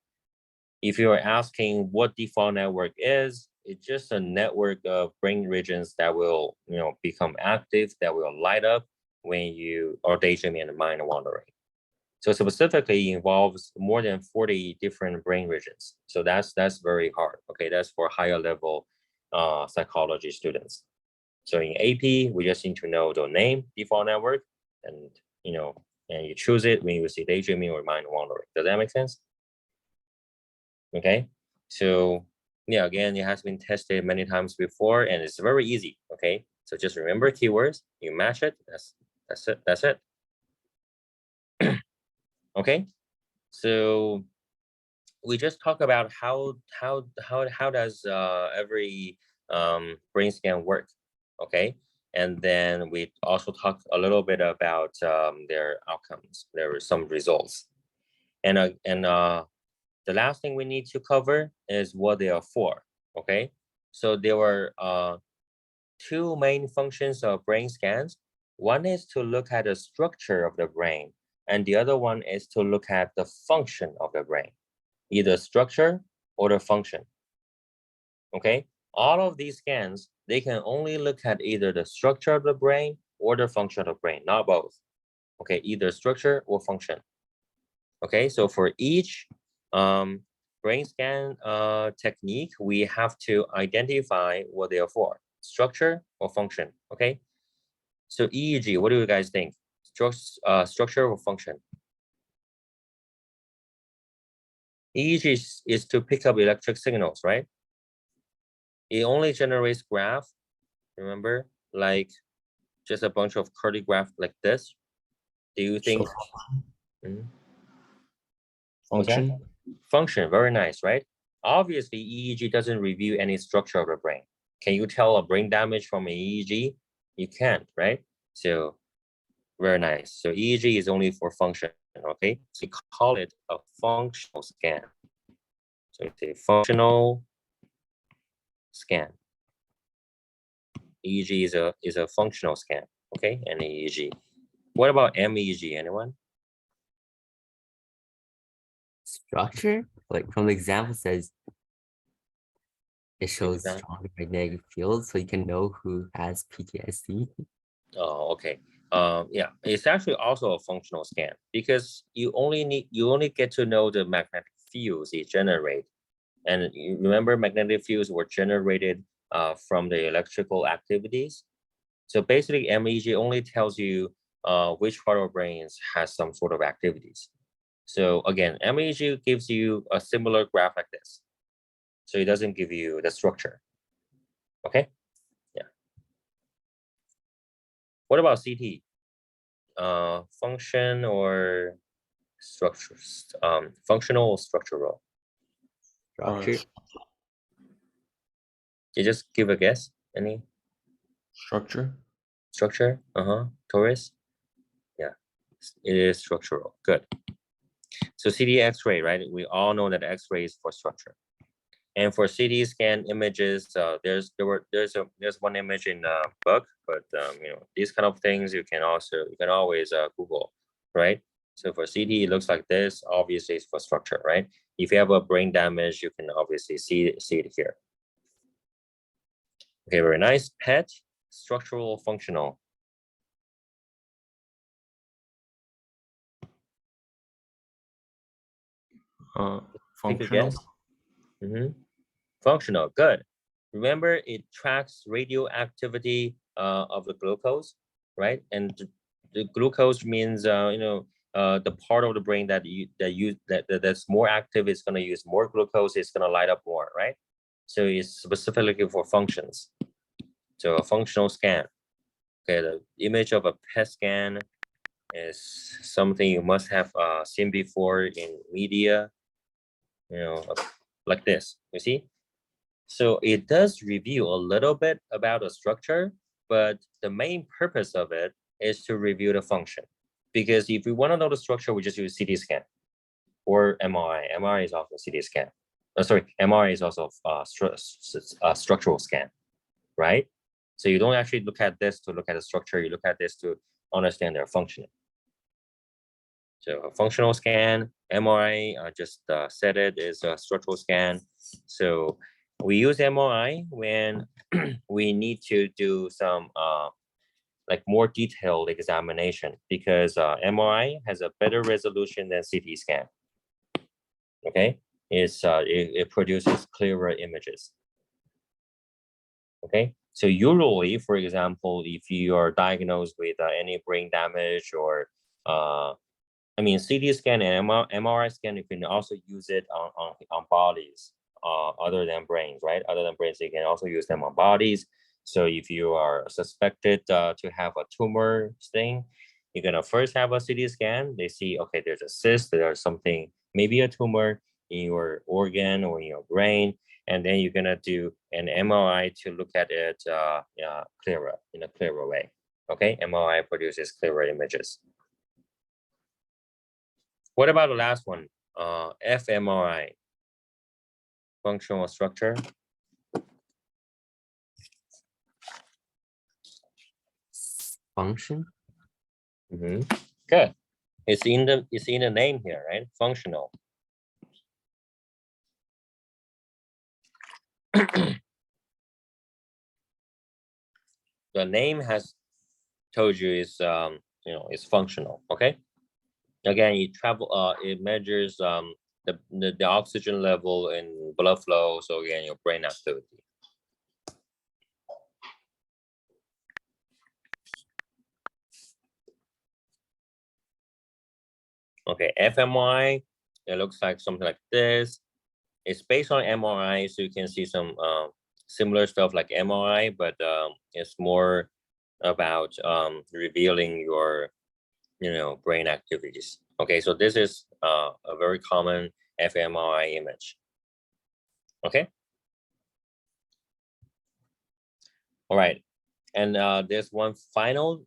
If you're asking what default network is, it's just a network of brain regions that will, become active, that will light up when you are daydreaming and mind wandering. So specifically involves more than 40 different brain regions. So that's very hard. Okay, that's for higher level psychology students. So in AP, we just need to know the name, default network, and and you choose it when you see daydreaming or mind wandering. Does that make sense? Okay, so yeah, again, it has been tested many times before, and it's very easy. Okay, so just remember keywords, you match it. That's it. Okay, so we just talk about how does every brain scan work. Okay, and then we also talk a little bit about their outcomes. There were some results, and the last thing we need to cover is what they are for. Okay, so there were two main functions of brain scans. One is to look at the structure of the brain, and the other one is to look at the function of the brain, either structure or the function. Okay, all of these scans, they can only look at either the structure of the brain or the function of the brain, not both. Okay, either structure or function. Okay, so for each brain scan technique, we have to identify what they are for, structure or function. Okay, so EEG, what do you guys think? Structure or function? EEG is to pick up electric signals, right? It only generates graph, remember, like just a bunch of curly graph like this. Do you think? Function? Function, very nice, right? Obviously, EEG doesn't review any structure of the brain. Can you tell a brain damage from an EEG? You can't, right? So very nice. So EEG is only for function, okay? So we call it a functional scan. So it's a functional scan. EEG is a functional scan. Okay, and EEG. What about MEG? Anyone? Structure, like from the example says, it shows Example. strong magnetic fields, so you can know who has PTSD. Oh, okay. Yeah, it's actually also a functional scan because you only get to know the magnetic fields it generate, and you remember magnetic fields were generated from the electrical activities. So basically, MEG only tells you which part of our brains has some sort of activities. So again, MEG gives you a similar graph like this. So it doesn't give you the structure. Okay. Yeah. What about CT? Function or structures? Functional or structural? Structure. You just give a guess. Any Structure. structure? Taurus. Yeah, it is structural. Good. So CT X-ray, right? We all know that X-ray is for structure. And for CT scan images, there's one image in the book, but you know, these kind of things you can always Google, right? So for CT, it looks like this. Obviously, it's for structure, right? If you have a brain damage, you can obviously see it here. Okay, very nice. PET, structural, functional. Functional. Functional, good. Remember, it tracks radioactivity of the glucose, right? And the glucose means the part of the brain that's more active is going to use more glucose. It's going to light up more, right? So it's specifically for functions. So a functional scan. Okay, the image of a PET scan is something you must have seen before in media. You know, like this. You see. So it does reveal a little bit about the structure, but the main purpose of it is to review the function. Because if we want to know the structure, we just use CT scan or MRI. MRI is also CT scan. MRI is also structural scan, right? So you don't actually look at this to look at the structure. You look at this to understand their functioning. So a functional scan, MRI, I just said it is a structural scan. So we use MRI when we need to do some like more detailed examination because MRI has a better resolution than CT scan. Okay, it produces clearer images. Okay, so usually, for example, if you are diagnosed with any brain damage or CT scan and MRI scan, you can also use it on bodies other than brains, right? Other than brains, you can also use them on bodies. So if you are suspected to have a tumor thing, you're gonna first have a CT scan. They see, okay, there's a cyst, there's something, maybe a tumor in your organ or in your brain, and then you're gonna do an MRI to look at it in a clearer way. Okay, MRI produces clearer images. What about the last one? fMRI, functional structure. Function. Good. It's in the name here, right? Functional. The name has told you is it's functional. Okay. Again, it measures the oxygen level and blood flow. So again, your brain activity. Okay, fMRI, it looks like something like this. It's based on MRI, so you can see some similar stuff like MRI, but it's more about revealing your brain activities. Okay, so this is a very common fMRI image. Okay. All right, and there's one final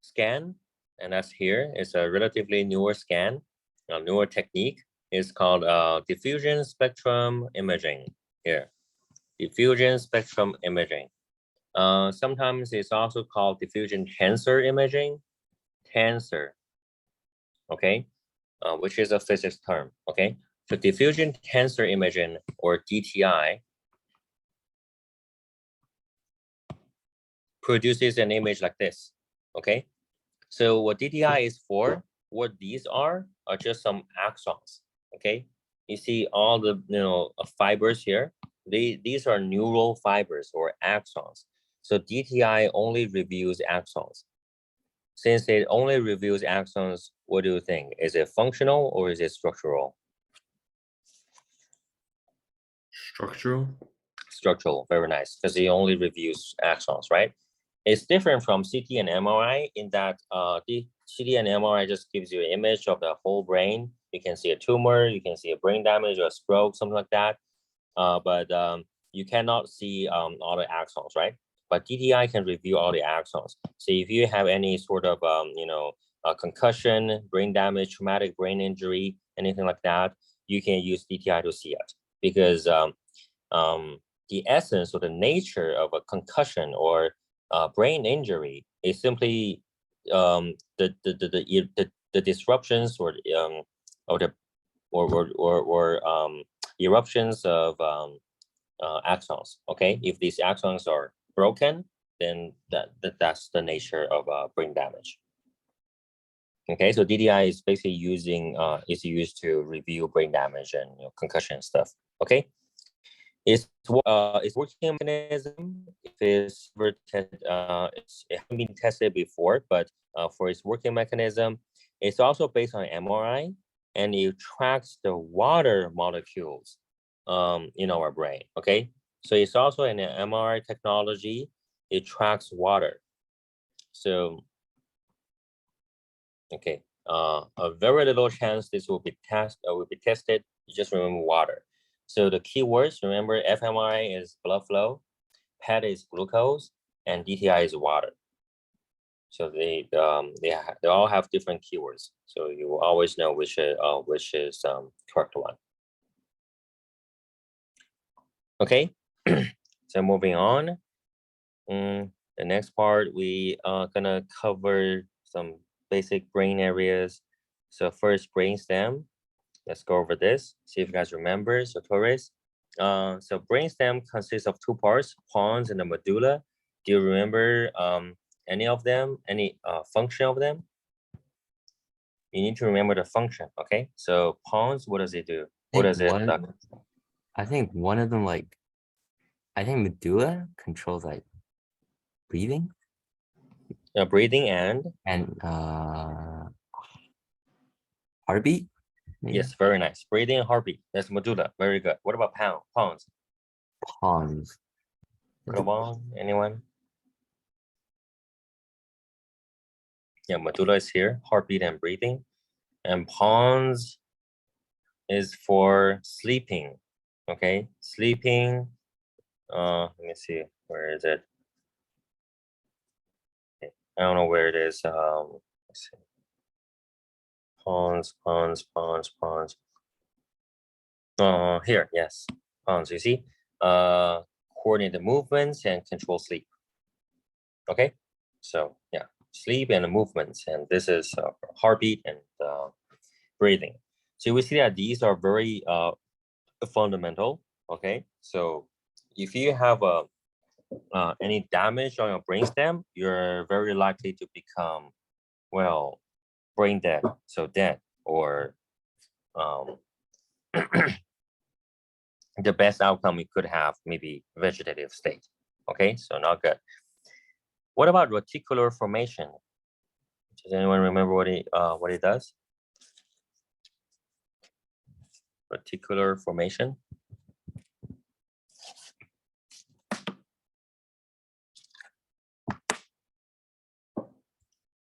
scan, and that's here. It's a relatively newer scan, a newer technique. It's called diffusion spectrum imaging. Here, diffusion spectrum imaging. Sometimes it's also called diffusion tensor imaging, tensor, okay, which is a physics term, okay? So diffusion tensor imaging, or DTI, produces an image like this, okay? So what DTI is for, what these are just some axons, okay? You see all the fibers here. These are neural fibers or axons. So DTI only reviews axons. Since it only reviews axons, what do you think? Is it functional or is it structural? Structural. Structural, very nice, because it only reviews axons, right? It's different from CT and MRI in that the CT and MRI just gives you an image of the whole brain. You can see a tumor, you can see a brain damage or a stroke, something like that. But you cannot see all the axons, right? But DTI can review all the axons. So if you have any sort of concussion, brain damage, traumatic brain injury, anything like that, you can use DTI to see it, because the essence or the nature of a concussion or brain injury is simply the disruptions or the eruptions of axons. Okay, if these axons are broken, then that's the nature of brain damage. Okay, so DTI is basically used to review brain damage and concussion stuff. Okay. Its working mechanism, if it hasn't been tested before, but for its working mechanism, it's also based on MRI, and it tracks the water molecules in our brain. Okay, so it's also an MRI technology. It tracks water. So, okay, a very little chance this will be tested. You just remember water. So the keywords, remember, fMRI is blood flow, PET is glucose, and DTI is water. So they all have different keywords. So you will always know which is correct one. Okay, so moving on. The next part, we are gonna cover some basic brain areas. So first, brainstem. Let's go over this, see if you guys remember. So Torres, so brainstem consists of two parts, pons and the medulla. Do you remember any of them, any function of them? You need to remember the function, okay? So pons, what does it do? What does it? I think one of them, I think medulla controls breathing. Breathing and heartbeat. Maybe? Yes, very nice. Breathing and heartbeat. That's medulla. Very good. What about pons? Pons. Come on, anyone? Yeah, medulla is here. Heartbeat and breathing. And pons is for sleeping. Okay, sleeping. Let me see. Where is it? Okay. I don't know where it is. Let's see. Pons. Here, yes. Pons, you see? Coordinate the movements and control sleep. Okay, so yeah, sleep and movements, and this is heartbeat and breathing. So we see that these are very fundamental. Okay, so if you have any damage on your brainstem, you're very likely to become, well, brain dead, so dead, or the best outcome you could have, maybe vegetative state. Okay, so not good. What about reticular formation? Does anyone remember what it does? Reticular formation.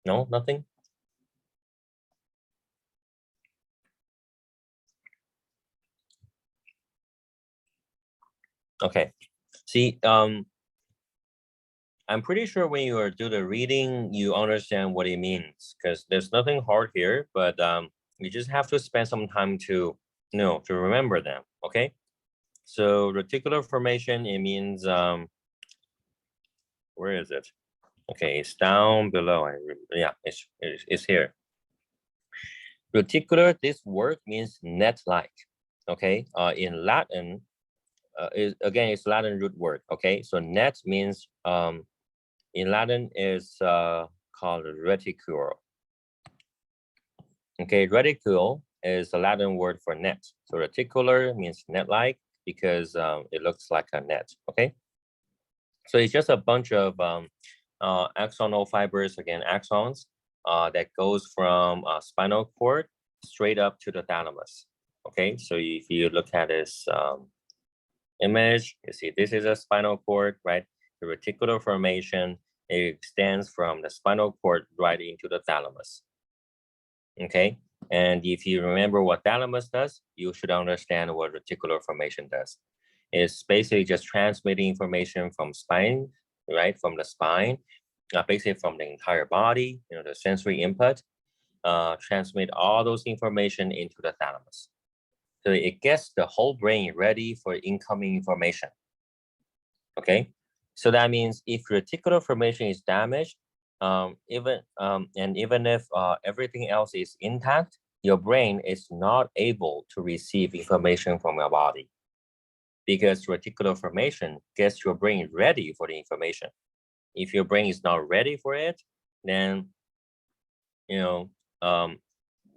No, nothing. Okay. See, I'm pretty sure when you do the reading, you understand what it means, because there's nothing hard here, but you just have to spend some time to remember them. Okay. So reticular formation, it means Where is it? Okay, it's down below. Yeah, it's here. Reticular, this word means net-like. Okay, in Latin, it's Latin root word. Okay, so net means in Latin is called reticule. Okay, reticule is the Latin word for net. So reticular means net-like because it looks like a net. Okay, so it's just a bunch of axonal fibers, again axons, that goes from spinal cord straight up to the thalamus. Okay, so if you look at this image, you see this is a spinal cord, right? The reticular formation, it extends from the spinal cord right into the thalamus. Okay, and if you remember what thalamus does, you should understand what reticular formation does. It's basically just transmitting information from spine, right? From the spine, basically from the entire body, the sensory input, transmit all those information into the thalamus. So it gets the whole brain ready for incoming information. Okay, so that means if reticular formation is damaged, even if everything else is intact, your brain is not able to receive information from your body, because reticular formation gets your brain ready for the information. If your brain is not ready for it, then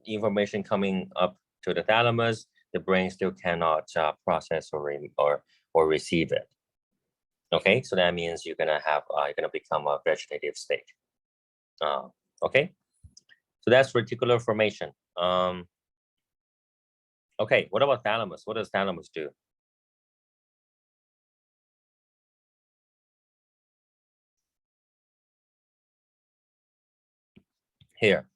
information coming up to the thalamus, the brain still cannot process or receive it. Okay, so that means you're gonna become a vegetative state. Okay, so that's reticular formation. Okay, what about thalamus? What does thalamus do? Here,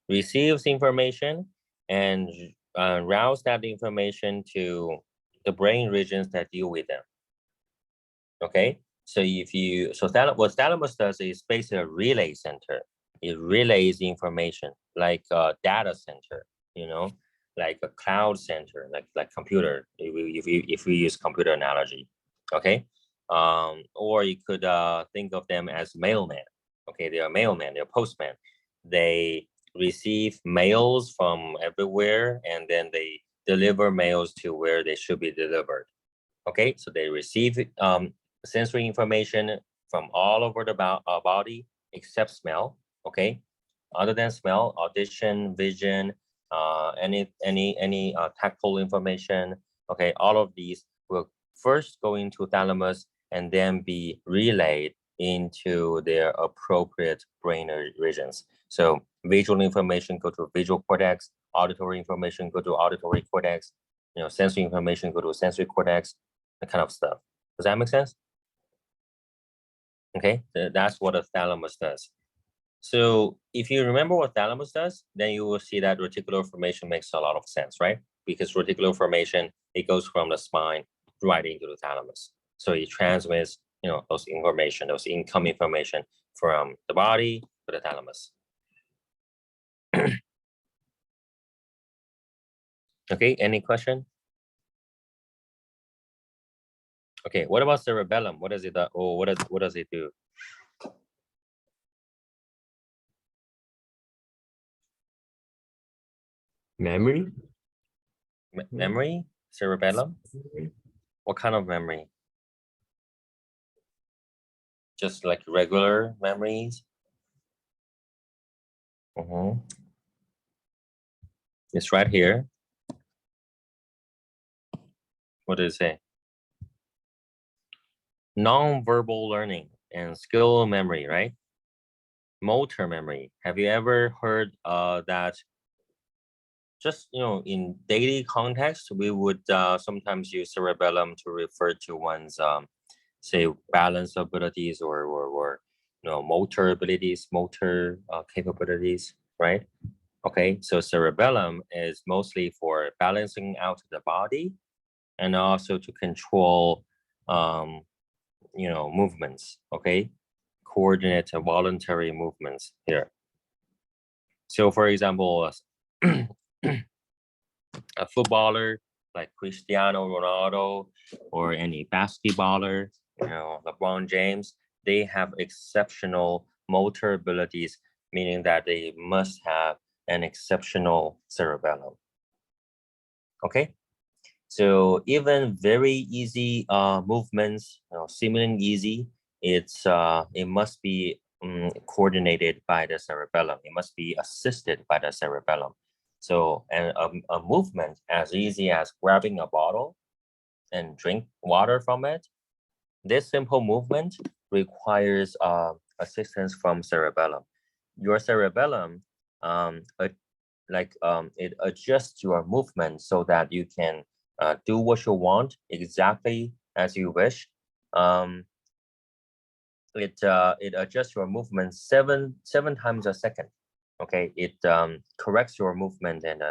receives information and routes that information to the brain regions that deal with them. Okay, so what thalamus does is basically a relay center. It relays information like a data center, like a cloud center, like computer. If we use computer analogy, okay, or you could think of them as mailman. Okay, they are mailman, they're postman. They receive mails from everywhere, and then they deliver mails to where they should be delivered. Okay, so they receive sensory information from all over the body except smell. Okay, other than smell, audition, vision, any tactile information. Okay, all of these will first go into thalamus and then be relayed into their appropriate brain regions. So visual information go to visual cortex, auditory information go to auditory cortex, sensory information go to sensory cortex, that kind of stuff. Does that make sense? Okay, that's what a thalamus does. So if you remember what thalamus does, then you will see that reticular formation makes a lot of sense, right? Because reticular formation, it goes from the spine right into the thalamus. So it transmits, those incoming information from the body to the thalamus. Okay, any question? Okay, what about cerebellum? What does it do? Oh, what does it do? Memory? Memory? Cerebellum? What kind of memory? Just like regular memories? It's right here. What does it say? Non-verbal learning and skill memory, right? Motor memory. Have you ever heard that? Just in daily context, we would sometimes use cerebellum to refer to one's say balance abilities or motor abilities, motor capabilities, right? Okay, so cerebellum is mostly for balancing out the body and also to control movements, okay? Coordinate voluntary movements here. So for example, a footballer like Cristiano Ronaldo or any basketballer, LeBron James, they have exceptional motor abilities, meaning that they must have an exceptional cerebellum. Okay, so even very easy movements, seemingly easy, it must be coordinated by the cerebellum. It must be assisted by the cerebellum. So, and a movement as easy as grabbing a bottle and drink water from it, this simple movement requires assistance from cerebellum. Your cerebellum, it adjusts your movement so that you can do what you want exactly as you wish. It adjusts your movement seven times a second. Okay, it corrects your movement and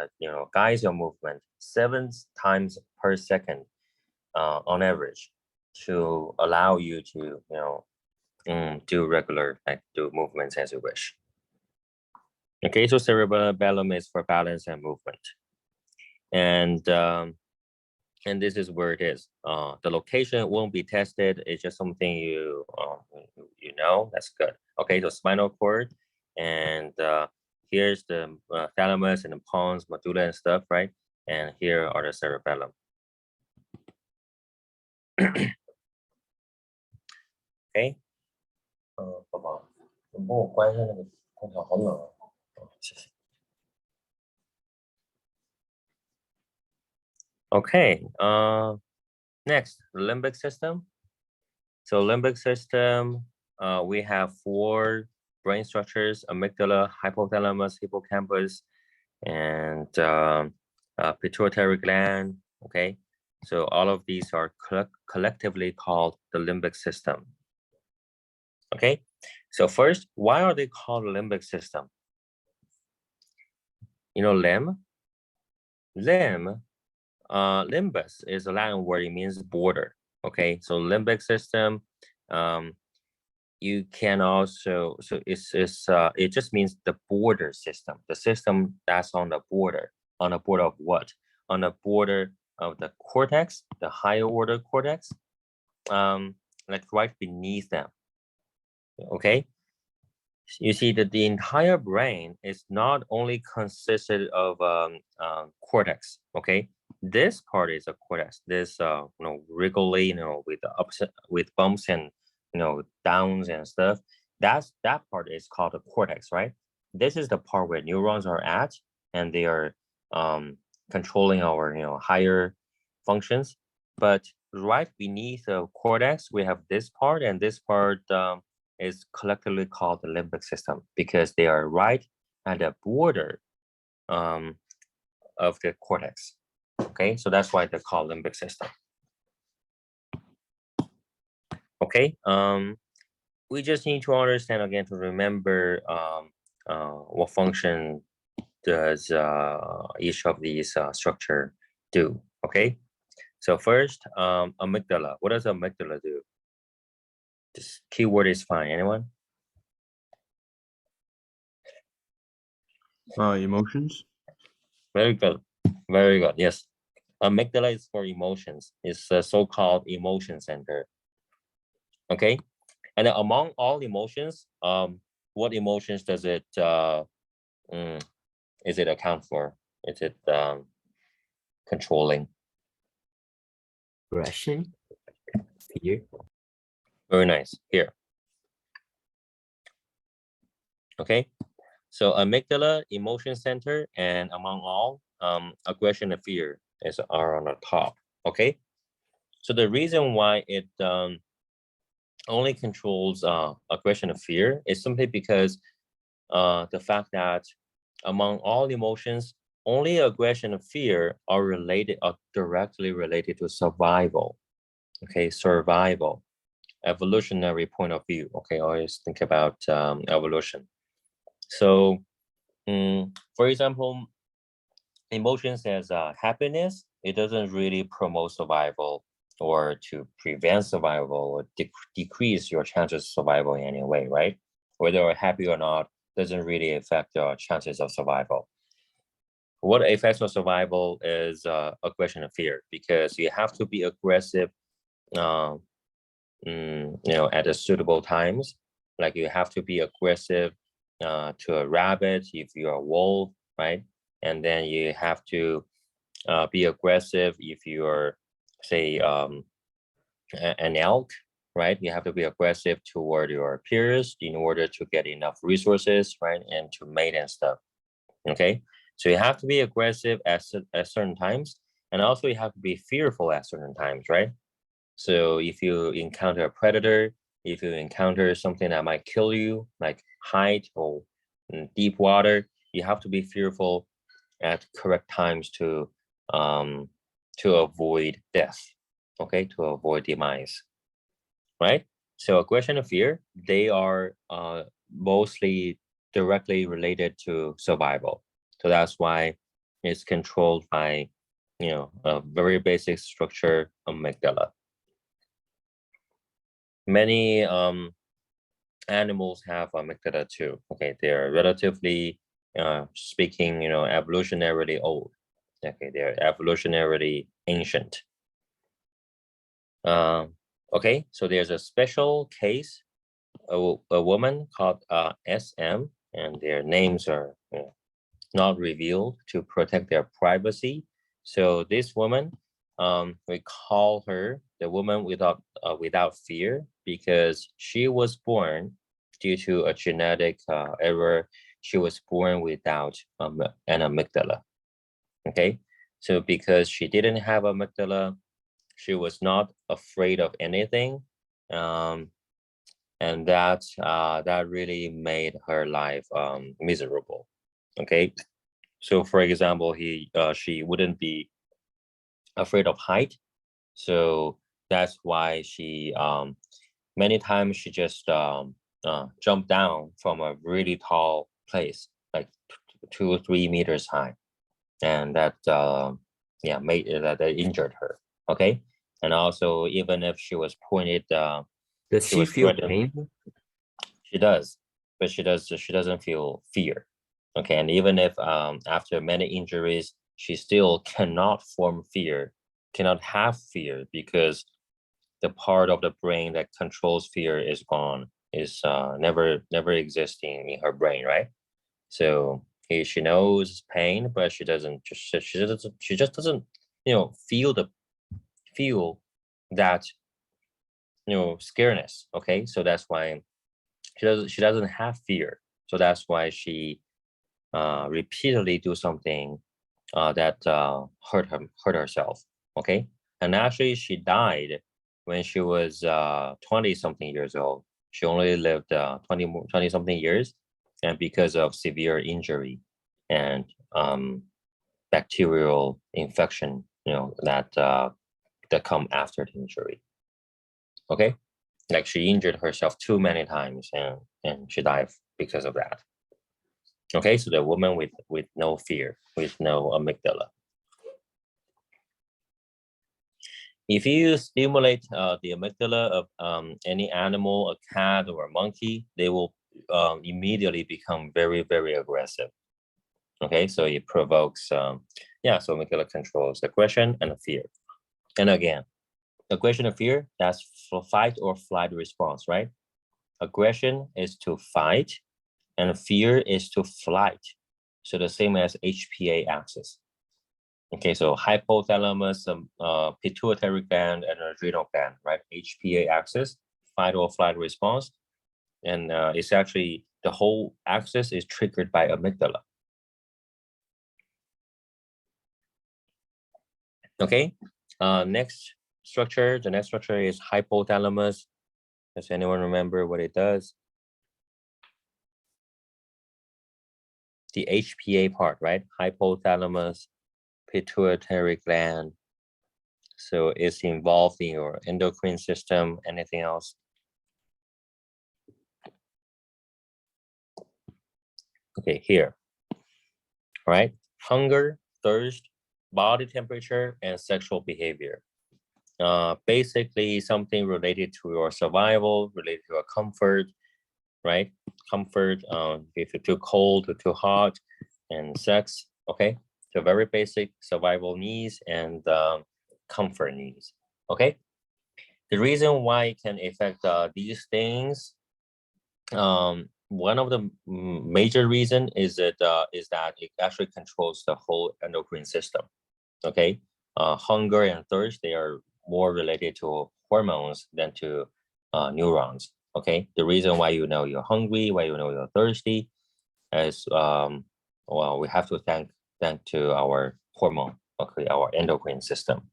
guides your movement 7 times per second on average, to allow you to do regular do movements as you wish. Okay, so cerebellum is for balance and movement, and this is where it is. The location won't be tested. It's just something you know. That's good. Okay, so spinal cord, and here's the thalamus and the pons, medulla and stuff, right? And here are the cerebellum. Okay. 爸爸，你帮我关一下那个空调，好冷啊！谢谢。Okay. Next, limbic system. So limbic system, we have 4 brain structures: amygdala, hypothalamus, hippocampus, and pituitary gland. Okay, so all of these are collectively called the limbic system. Okay, so first, why are they called limbic system? You know, limbus is a Latin word. It means border. Okay, so limbic system, you can also, so it just means the border system, the system that's on the border. On the border of what? On the border of the cortex, the higher order cortex, like right beneath them. Okay, you see that the entire brain is not only consisted of cortex. Okay, this part is a cortex. This wriggly, with the ups, with bumps and downs and stuff. That part is called the cortex, right? This is the part where neurons are at, and they are controlling our higher functions. But right beneath the cortex, we have this part, and this part is collectively called the limbic system, because they are right at the border of the cortex. Okay, so that's why they're called limbic system. Okay, we just need to understand again, to remember what function does each of these structure do. Okay, so first, amygdala. What does amygdala do? This keyword is fine. Anyone? Emotions. Very good. Very good. Yes. Amygdala is for emotions. It's a so-called emotion center. Okay. And then among all emotions, what emotions does it is it account for? Is it controlling? Aggression, fear. Very nice. Here. Okay. So amygdala, emotion center, and among all, aggression and fear are on the top. Okay. So the reason why it only controls aggression and fear is simply because the fact that among all emotions, only aggression and fear are directly related to survival. Okay, survival, evolutionary point of view. Okay, always think about evolution. So, for example, emotions as happiness, it doesn't really promote survival or to prevent survival or decrease your chances of survival in any way, right? Whether you're happy or not doesn't really affect your chances of survival. What affects your survival is aggression and fear, because you have to be aggressive at the suitable times. Like you have to be aggressive to a rabbit if you're a wolf, right? And then you have to be aggressive if you're, say, an elk, right? You have to be aggressive toward your peers in order to get enough resources, right? And to mate and stuff, okay? So you have to be aggressive at certain times, and also you have to be fearful at certain times, right? So if you encounter a predator, if you encounter something that might kill you, like height or deep water, you have to be fearful at correct times to avoid death, okay, to avoid demise, right? So aggression and fear, they are mostly directly related to survival. So that's why it's controlled by, a very basic structure, amygdala. Many animals have amygdala too. Okay, they're relatively speaking, evolutionarily old. Okay, they're evolutionarily ancient. Okay, so there's a special case, a woman called SM, and their names are not revealed to protect their privacy. So this woman, we call her the woman without fear, because she was born due to a genetic error. She was born without an amygdala. Okay, so because she didn't have amygdala, she was not afraid of anything, and that really made her life miserable. Okay, so for example, she wouldn't be afraid of height, so that's why she many times she just jumped down from a really tall place, like 2 or 3 meters high, and that made that injured her. Okay, and also even if she was pointed, Does she she was feel threatened. pain? She does, but she doesn't feel fear. Okay, and even if after many injuries, she still cannot form fear, cannot have fear, because the part of the brain that controls fear is gone, is never existing in her brain, right? So she knows pain, but she just doesn't feel that scareness. Okay, so that's why she doesn't have fear. So that's why she repeatedly do something that hurt herself. Okay, and actually she died when she was 20 something years old. She only lived 20 something years, and because of severe injury and bacterial infection, that come after the injury. Okay, like she injured herself too many times, and she died because of that. Okay, so the woman with no fear, with no amygdala. If you stimulate the amygdala of any animal, a cat or a monkey, they will immediately become very, very aggressive. Okay, so it provokes, so amygdala controls aggression and fear. And again, aggression and fear, that's for fight or flight response, right? Aggression is to fight, and fear is to flight. So the same as HPA axis. Okay, so hypothalamus, pituitary gland, and adrenal gland, right? HPA axis, fight or flight response. And it's actually, the whole axis is triggered by amygdala. Okay, the next structure is hypothalamus. Does anyone remember what it does? The HPA part, right? Hypothalamus, pituitary gland. So it's involved in your endocrine system. Anything else? Okay, here. All right, hunger, thirst, body temperature, and sexual behavior. Basically something related to your survival, related to your comfort, right? Comfort, if you're too cold or too hot, and sex. Okay, so very basic survival needs and comfort needs. Okay, The reason why it can affect these things, one of the major reason is that it actually controls the whole endocrine system. Okay, hunger and thirst, they are more related to hormones than to neurons. Okay, the reason why you know you're hungry, why you know you're thirsty, is well, we have to thank to our hormone, okay, our endocrine system,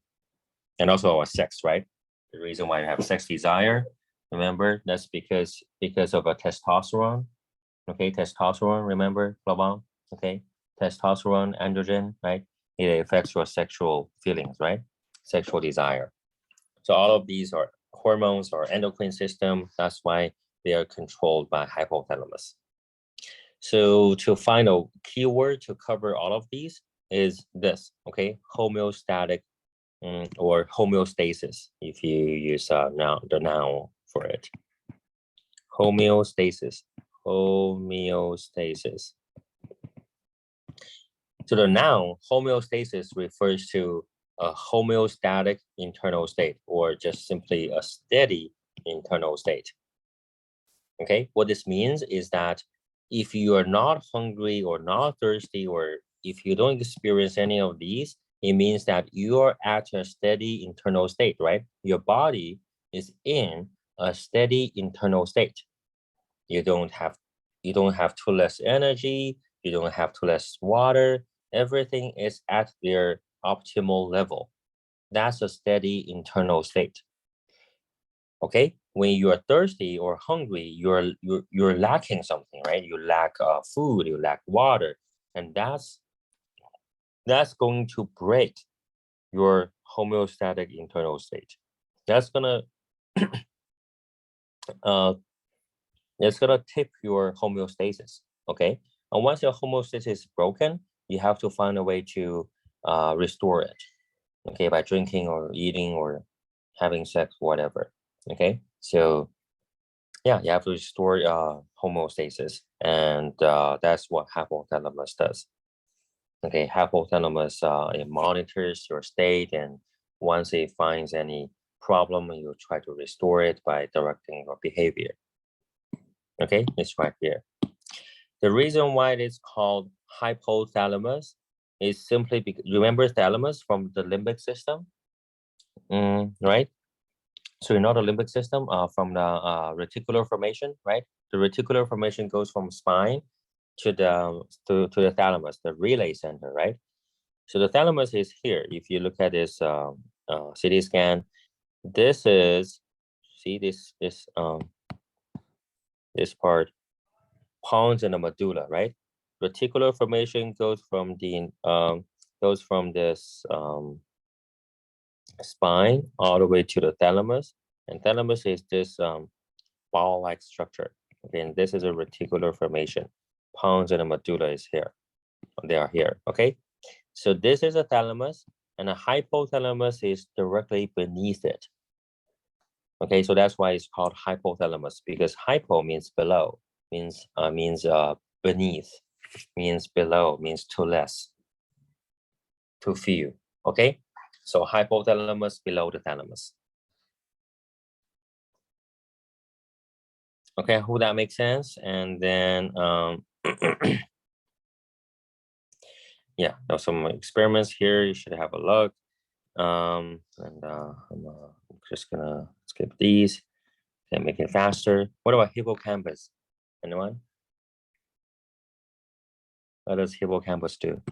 and also our sex, right? The reason why you have sex desire, remember, that's because of a testosterone. Okay, testosterone, remember, Flavon? Okay, testosterone, androgen, right? It affects your sexual feelings, right? Sexual desire. So all of these are hormones or endocrine system. That's why they are controlled by hypothalamus. So to find a keyword to cover all of these is this, okay? Homeostatic or homeostasis, if you use the noun for it. Homeostasis. Homeostasis. So the noun homeostasis refers to a homeostatic internal state, or just simply a steady internal state. Okay, what this means is that if you are not hungry or not thirsty, or if you don't experience any of these, it means that you are at a steady internal state, right? Your body is in a steady internal state. You don't have too less energy, you don't have too less water, everything is at their optimal level. That's a steady internal state. Okay, when you are thirsty or hungry, you're lacking something, right? You lack food, you lack water, and that's going to break your homeostatic internal state. That's gonna tip your homeostasis. Okay, and once your homeostasis is broken, you have to find a way to restore it. Okay, by drinking or eating or having sex, whatever. Okay, so yeah, you have to restore homeostasis, and that's what hypothalamus does. Okay, hypothalamus it monitors your state, and once it finds any problem, you try to restore it by directing your behavior. Okay, it's right here. The reason why it is called hypothalamus is simply because, remember thalamus from the limbic system, right? So you know the limbic system from the reticular formation, right? The reticular formation goes from spine to the thalamus, the relay center, right? So the thalamus is here. If you look at this CT scan, this is, see this part, pons and the medulla, right? Reticular formation goes from this spine all the way to the thalamus, and thalamus is this ball-like structure. Okay, and this is a reticular formation. Pons and the medulla is here. They are here. Okay, so this is a thalamus, and a hypothalamus is directly beneath it. Okay, so that's why it's called hypothalamus, because hypo means below, means beneath, means below, means too less, too few. Okay, so hypothalamus below the thalamus. Okay, I hope that makes sense. And then yeah, there's some experiments here. You should have a look. I'm just gonna skip these and make it faster. What about hippocampus? Anyone? What does hippocampus do?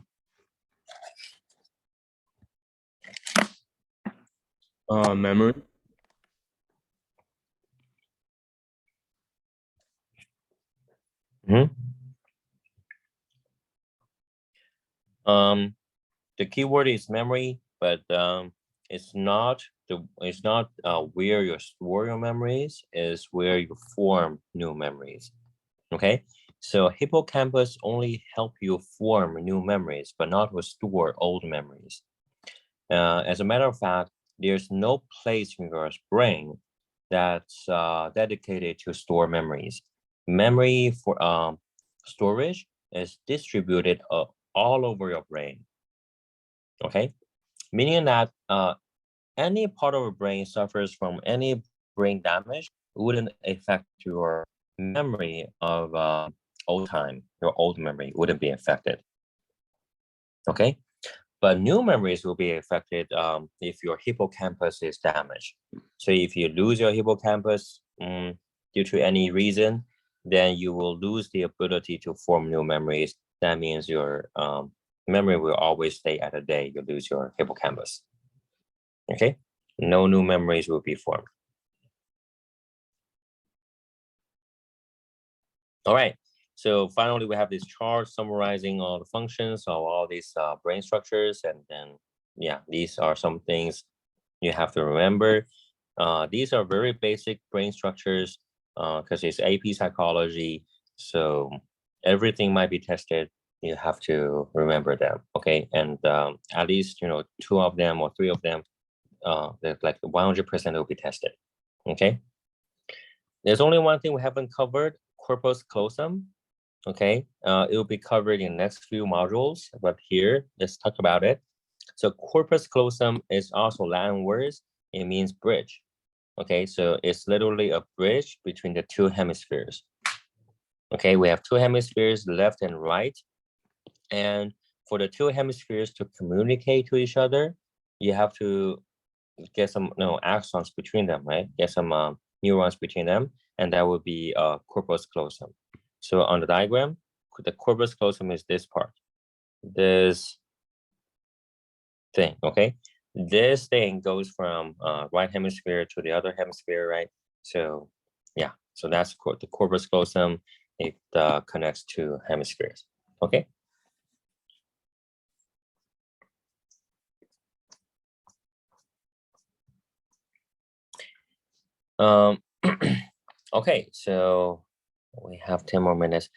Memory. The keyword is memory, but it's not where you store your memories, is where you form new memories. Okay, so hippocampus only help you form new memories, but not to store old memories. As a matter of fact, there's no place in your brain that's dedicated to store memories. Memory for storage is distributed all over your brain. Okay, meaning that any part of your brain suffers from any brain damage, it wouldn't affect your memory of old time. Your old memory wouldn't be affected. Okay, but new memories will be affected if your hippocampus is damaged. So if you lose your hippocampus due to any reason, then you will lose the ability to form new memories. That means your memory will always stay at a day you lose your hippocampus. Okay, no new memories will be formed. All right, so finally we have this chart summarizing all the functions of all these brain structures, and then yeah, these are some things you have to remember. These are very basic brain structures because it's AP psychology, so everything might be tested. You have to remember them, okay? And at least 2 of them or 3 of them, they're like 100% will be tested, okay? There's only one thing we haven't covered, corpus callosum, okay? It will be covered in the next few modules, but here, let's talk about it. So corpus callosum is also Latin words. It means bridge, okay? So it's literally a bridge between the 2 hemispheres. Okay, we have 2 hemispheres, left and right. And for the 2 hemispheres to communicate to each other, you have to get some axons between them, right? Get some neurons between them, and that would be corpus callosum. So on the diagram, the corpus callosum is this part, this thing, okay? This thing goes from right hemisphere to the other hemisphere, right? So yeah, so that's the corpus callosum. It connects 2 hemispheres, okay? Okay, so we have 10 more minutes.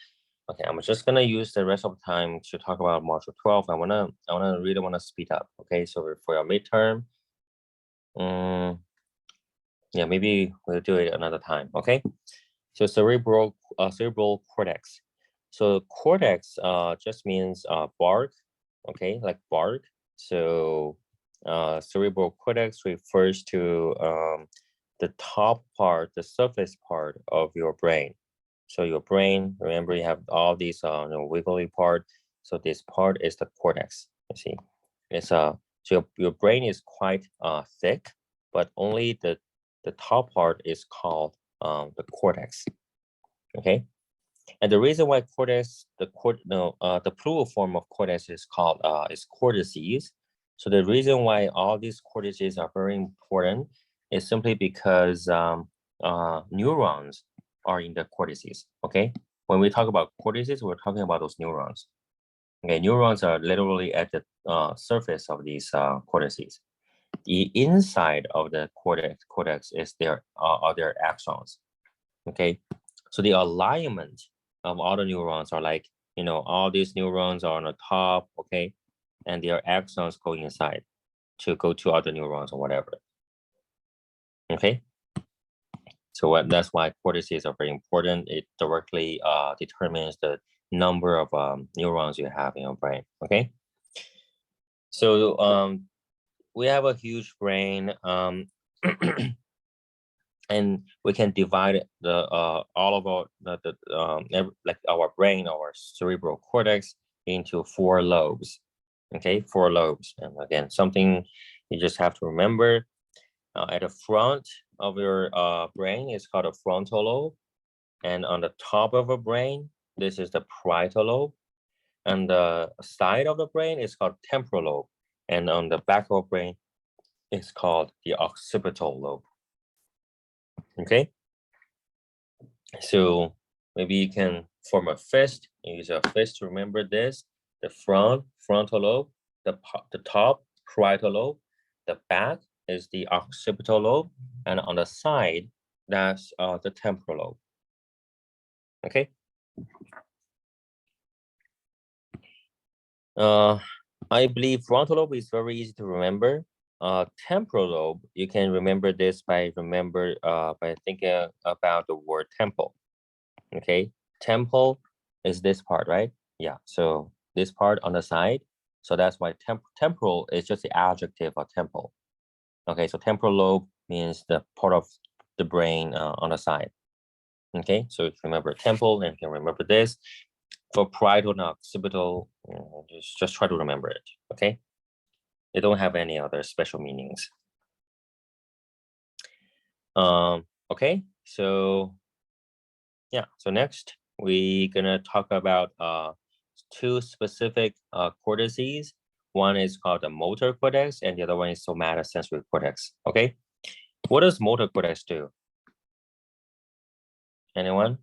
Okay, I'm just gonna use the rest of the time to talk about module 12. I really wanna speed up. Okay, so for your midterm, yeah, maybe we'll do it another time. Okay, so cerebral cortex. So cortex just means bark. Okay, like bark. So cerebral cortex refers to the top part, the surface part of your brain. So your brain, remember, you have all these wiggly part. So this part is the cortex. You see, it's so your brain is quite thick, but only the top part is called the cortex. Okay, and the reason why cortex, the plural form of cortex is called is cortices. So the reason why all these cortices are very important is simply because neurons are in the cortices, okay? When we talk about cortices, we're talking about those neurons. Okay, neurons are literally at the surface of these cortices. The inside of the cortex is their axons, okay? So the alignment of all the neurons are like, all these neurons are on the top, okay? And their axons go inside to go to other neurons or whatever, okay? So that's why cortices are very important. It directly determines the number of neurons you have in your brain, okay? So we have a huge brain, and we can divide the all of our like our brain, our cerebral cortex, into 4 lobes, okay? 4 lobes, and again, something you just have to remember. At the front of your brain is called a frontal lobe, and on the top of a brain, this is the parietal lobe, and the side of the brain is called temporal lobe, and on the back of the brain is called the occipital lobe. Okay, so maybe you can form a fist. Use a fist to remember this: the frontal lobe, the top parietal lobe, the back is the occipital lobe, and on the side, that's the temporal lobe. Okay. I believe frontal lobe is very easy to remember. Temporal lobe, you can remember this by thinking about the word temple. Okay, temple is this part, right? Yeah, so this part on the side. So that's why temporal is just the adjective of temple. Okay, so temporal lobe means the part of the brain on the side. Okay, so if you remember temple and you can remember this. For parietal and occipital, just try to remember it. Okay, they don't have any other special meanings. Okay, so yeah, so next we're gonna talk about two specific cortices. One is called the motor cortex and the other one is somatosensory cortex. Okay, what does motor cortex do? Anyone?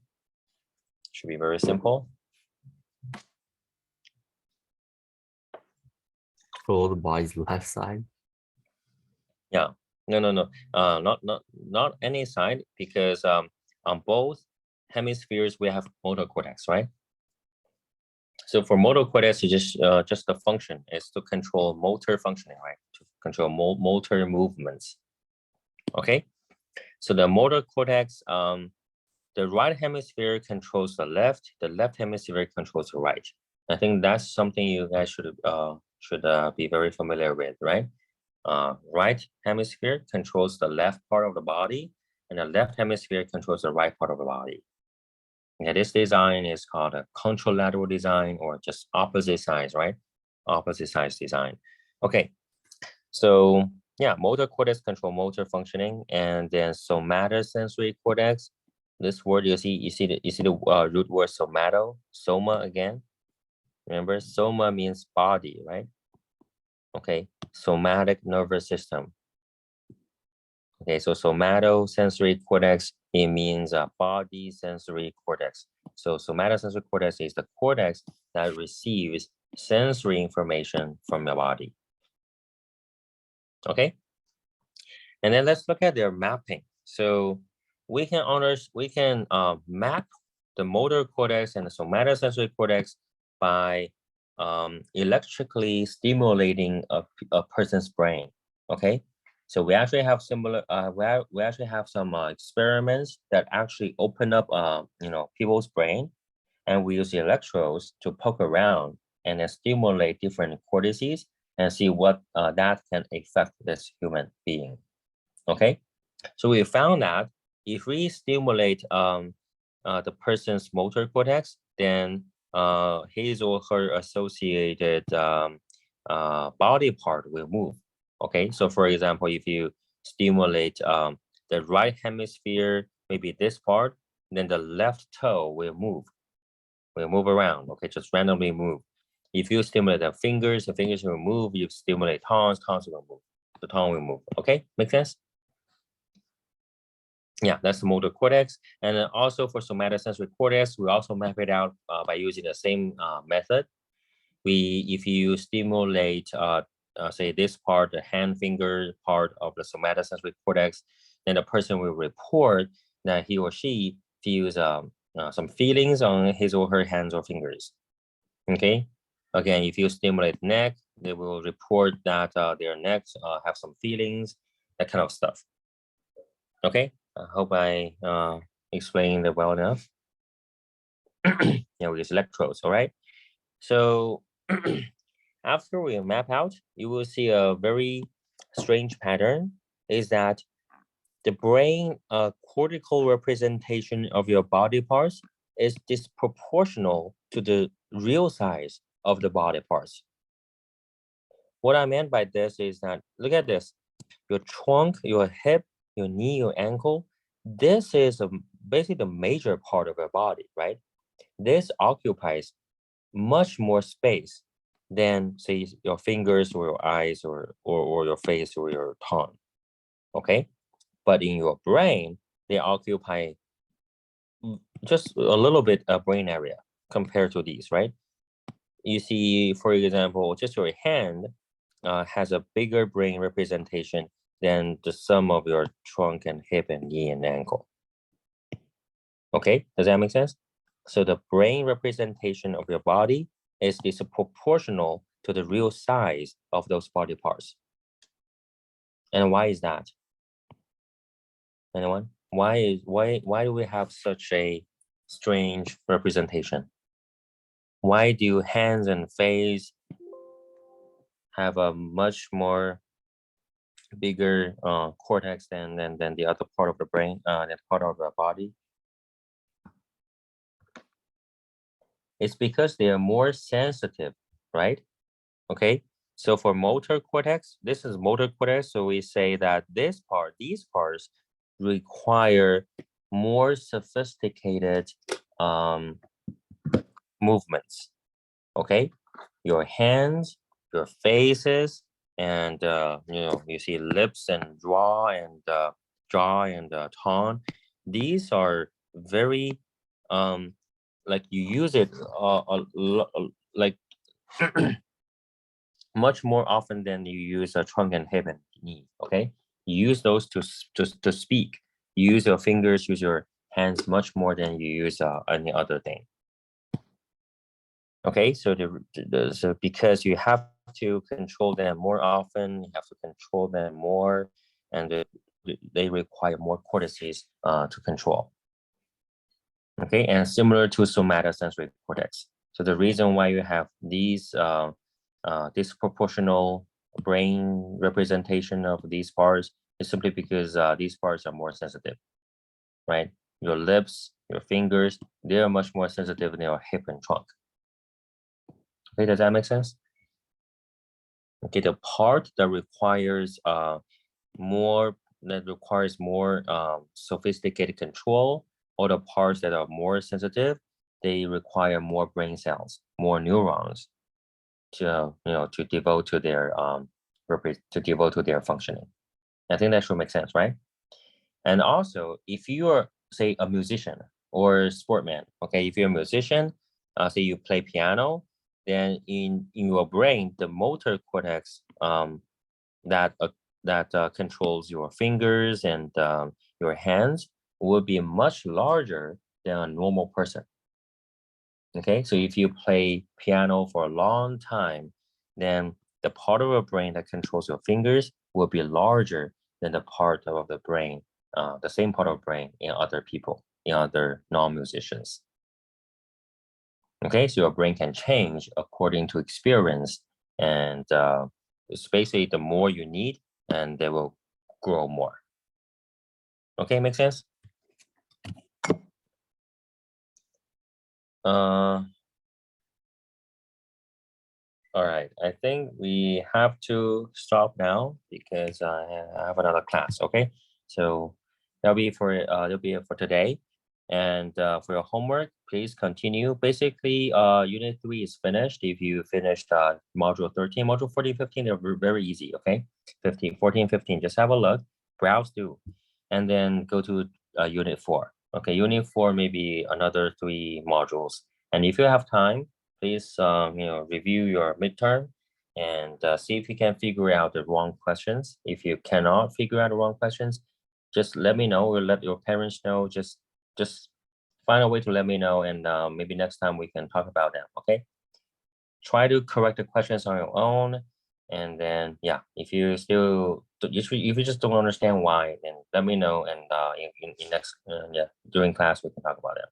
Should be very simple. Control the body's left side. Yeah, no. Not any side, because on both hemispheres we have motor cortex, right? So for motor cortex, you just the function is to control motor functioning, right? To control motor movements. Okay, so the motor cortex, the right hemisphere controls the left hemisphere controls the right. I think that's something you guys should be very familiar with, right? Right hemisphere controls the left part of the body, and the left hemisphere controls the right part of the body. Okay, this design is called a contralateral design, or just opposite sides, right? Opposite sides design. Okay, so yeah, motor cortex control motor functioning, and then somatosensory cortex. This word you see the root word somato, soma again. Remember, soma means body, right? Okay, somatic nervous system. Okay, so somatosensory cortex, it means body sensory cortex. So somatosensory cortex is the cortex that receives sensory information from your body. Okay, and then let's look at their mapping. So we can map the motor cortex and the somatosensory cortex by electrically stimulating a person's brain. Okay, so we actually have similar. We actually have some experiments that actually open up people's brain, and we use the electrodes to poke around and then stimulate different cortices and see what that can affect this human being. Okay, so we found that if we stimulate the person's motor cortex, then his or her associated body part will move. Okay, so for example, if you stimulate the right hemisphere, maybe this part, then the left toe will move around. Okay, just randomly move. If you stimulate the fingers will move. You stimulate tongues will move. The tongue will move. Okay, make sense? Yeah, that's the motor cortex. And then also for somatosensory cortex, we also map it out by using the same method. If you stimulate, say this part, the hand finger part of the somatosensory cortex, then the person will report that he or she feels some feelings on his or her hands or fingers. Okay. Again, if you stimulate neck, they will report that their necks have some feelings, that kind of stuff. Okay. I hope I explained it well enough. Yeah, we use electrodes, all right? So after we map out, you will see a very strange pattern, is that the brain cortical representation of your body parts is disproportional to the real size of the body parts. What I meant by this is that, look at this, your trunk, your hip, your knee, your ankle, this is basically the major part of your body, right? This occupies much more space than, say, your fingers or your eyes or your face or your tongue, okay? But in your brain, they occupy just a little bit of brain area compared to these, right? You see, for example, just your hand has a bigger brain representation than the sum of your trunk and hip and knee and ankle. Okay, does that make sense? So the brain representation of your body is disproportional to the real size of those body parts. And why is that? Anyone? Why do we have such a strange representation? Why do hands and face have a much more bigger cortex than the other part of the brain, that part of the body? It's because they are more sensitive, right? Okay, so for motor cortex, this is motor cortex, so we say that these parts require more sophisticated movements. Okay, your hands, your faces, and you see lips and jaw and tongue. These are very like you use it like much more often than you use a trunk and hip and knee. Okay, you use those to speak. You use your fingers, use your hands much more than you use any other thing. Okay, so so because you have to control them more often, you have to control them more, and they require more cortices to control. Okay, and similar to somatosensory cortex. So the reason why you have these disproportional brain representation of these parts is simply because these parts are more sensitive, right? Your lips, your fingers, they are much more sensitive than your hip and trunk. Okay, does that make sense? Okay, the part that requires more sophisticated control, or the parts that are more sensitive, they require more brain cells, more neurons to to devote to their functioning. I think that should make sense, right? And also, if you are, say, a musician or a sportman, okay, if you're a musician, say you play piano, then in your brain, the motor cortex that controls your fingers and your hands will be much larger than a normal person. Okay, so if you play piano for a long time, then the part of your brain that controls your fingers will be larger than the part of the brain, the same part of brain in other people, in other non-musicians. Okay, so your brain can change according to experience, and it's basically the more you need, and they will grow more. Okay, make sense? All right, I think we have to stop now because I have another class. Okay, so that'll be for today, and for your homework, please continue. Basically, unit 3 is finished. If you finished module 13, module 14, 15, they're very easy. Okay, 15, 14, 15. Just have a look, browse through, and then go to unit 4. Okay, unit 4 maybe another 3 modules, and if you have time, please review your midterm and see if you can figure out the wrong questions. If you cannot figure out the wrong questions, just let me know, or let your parents know. Just find a way to let me know, and maybe next time we can talk about them. Okay, try to correct the questions on your own, and then yeah, if you just don't understand why, then let me know, and in next during class we can talk about it.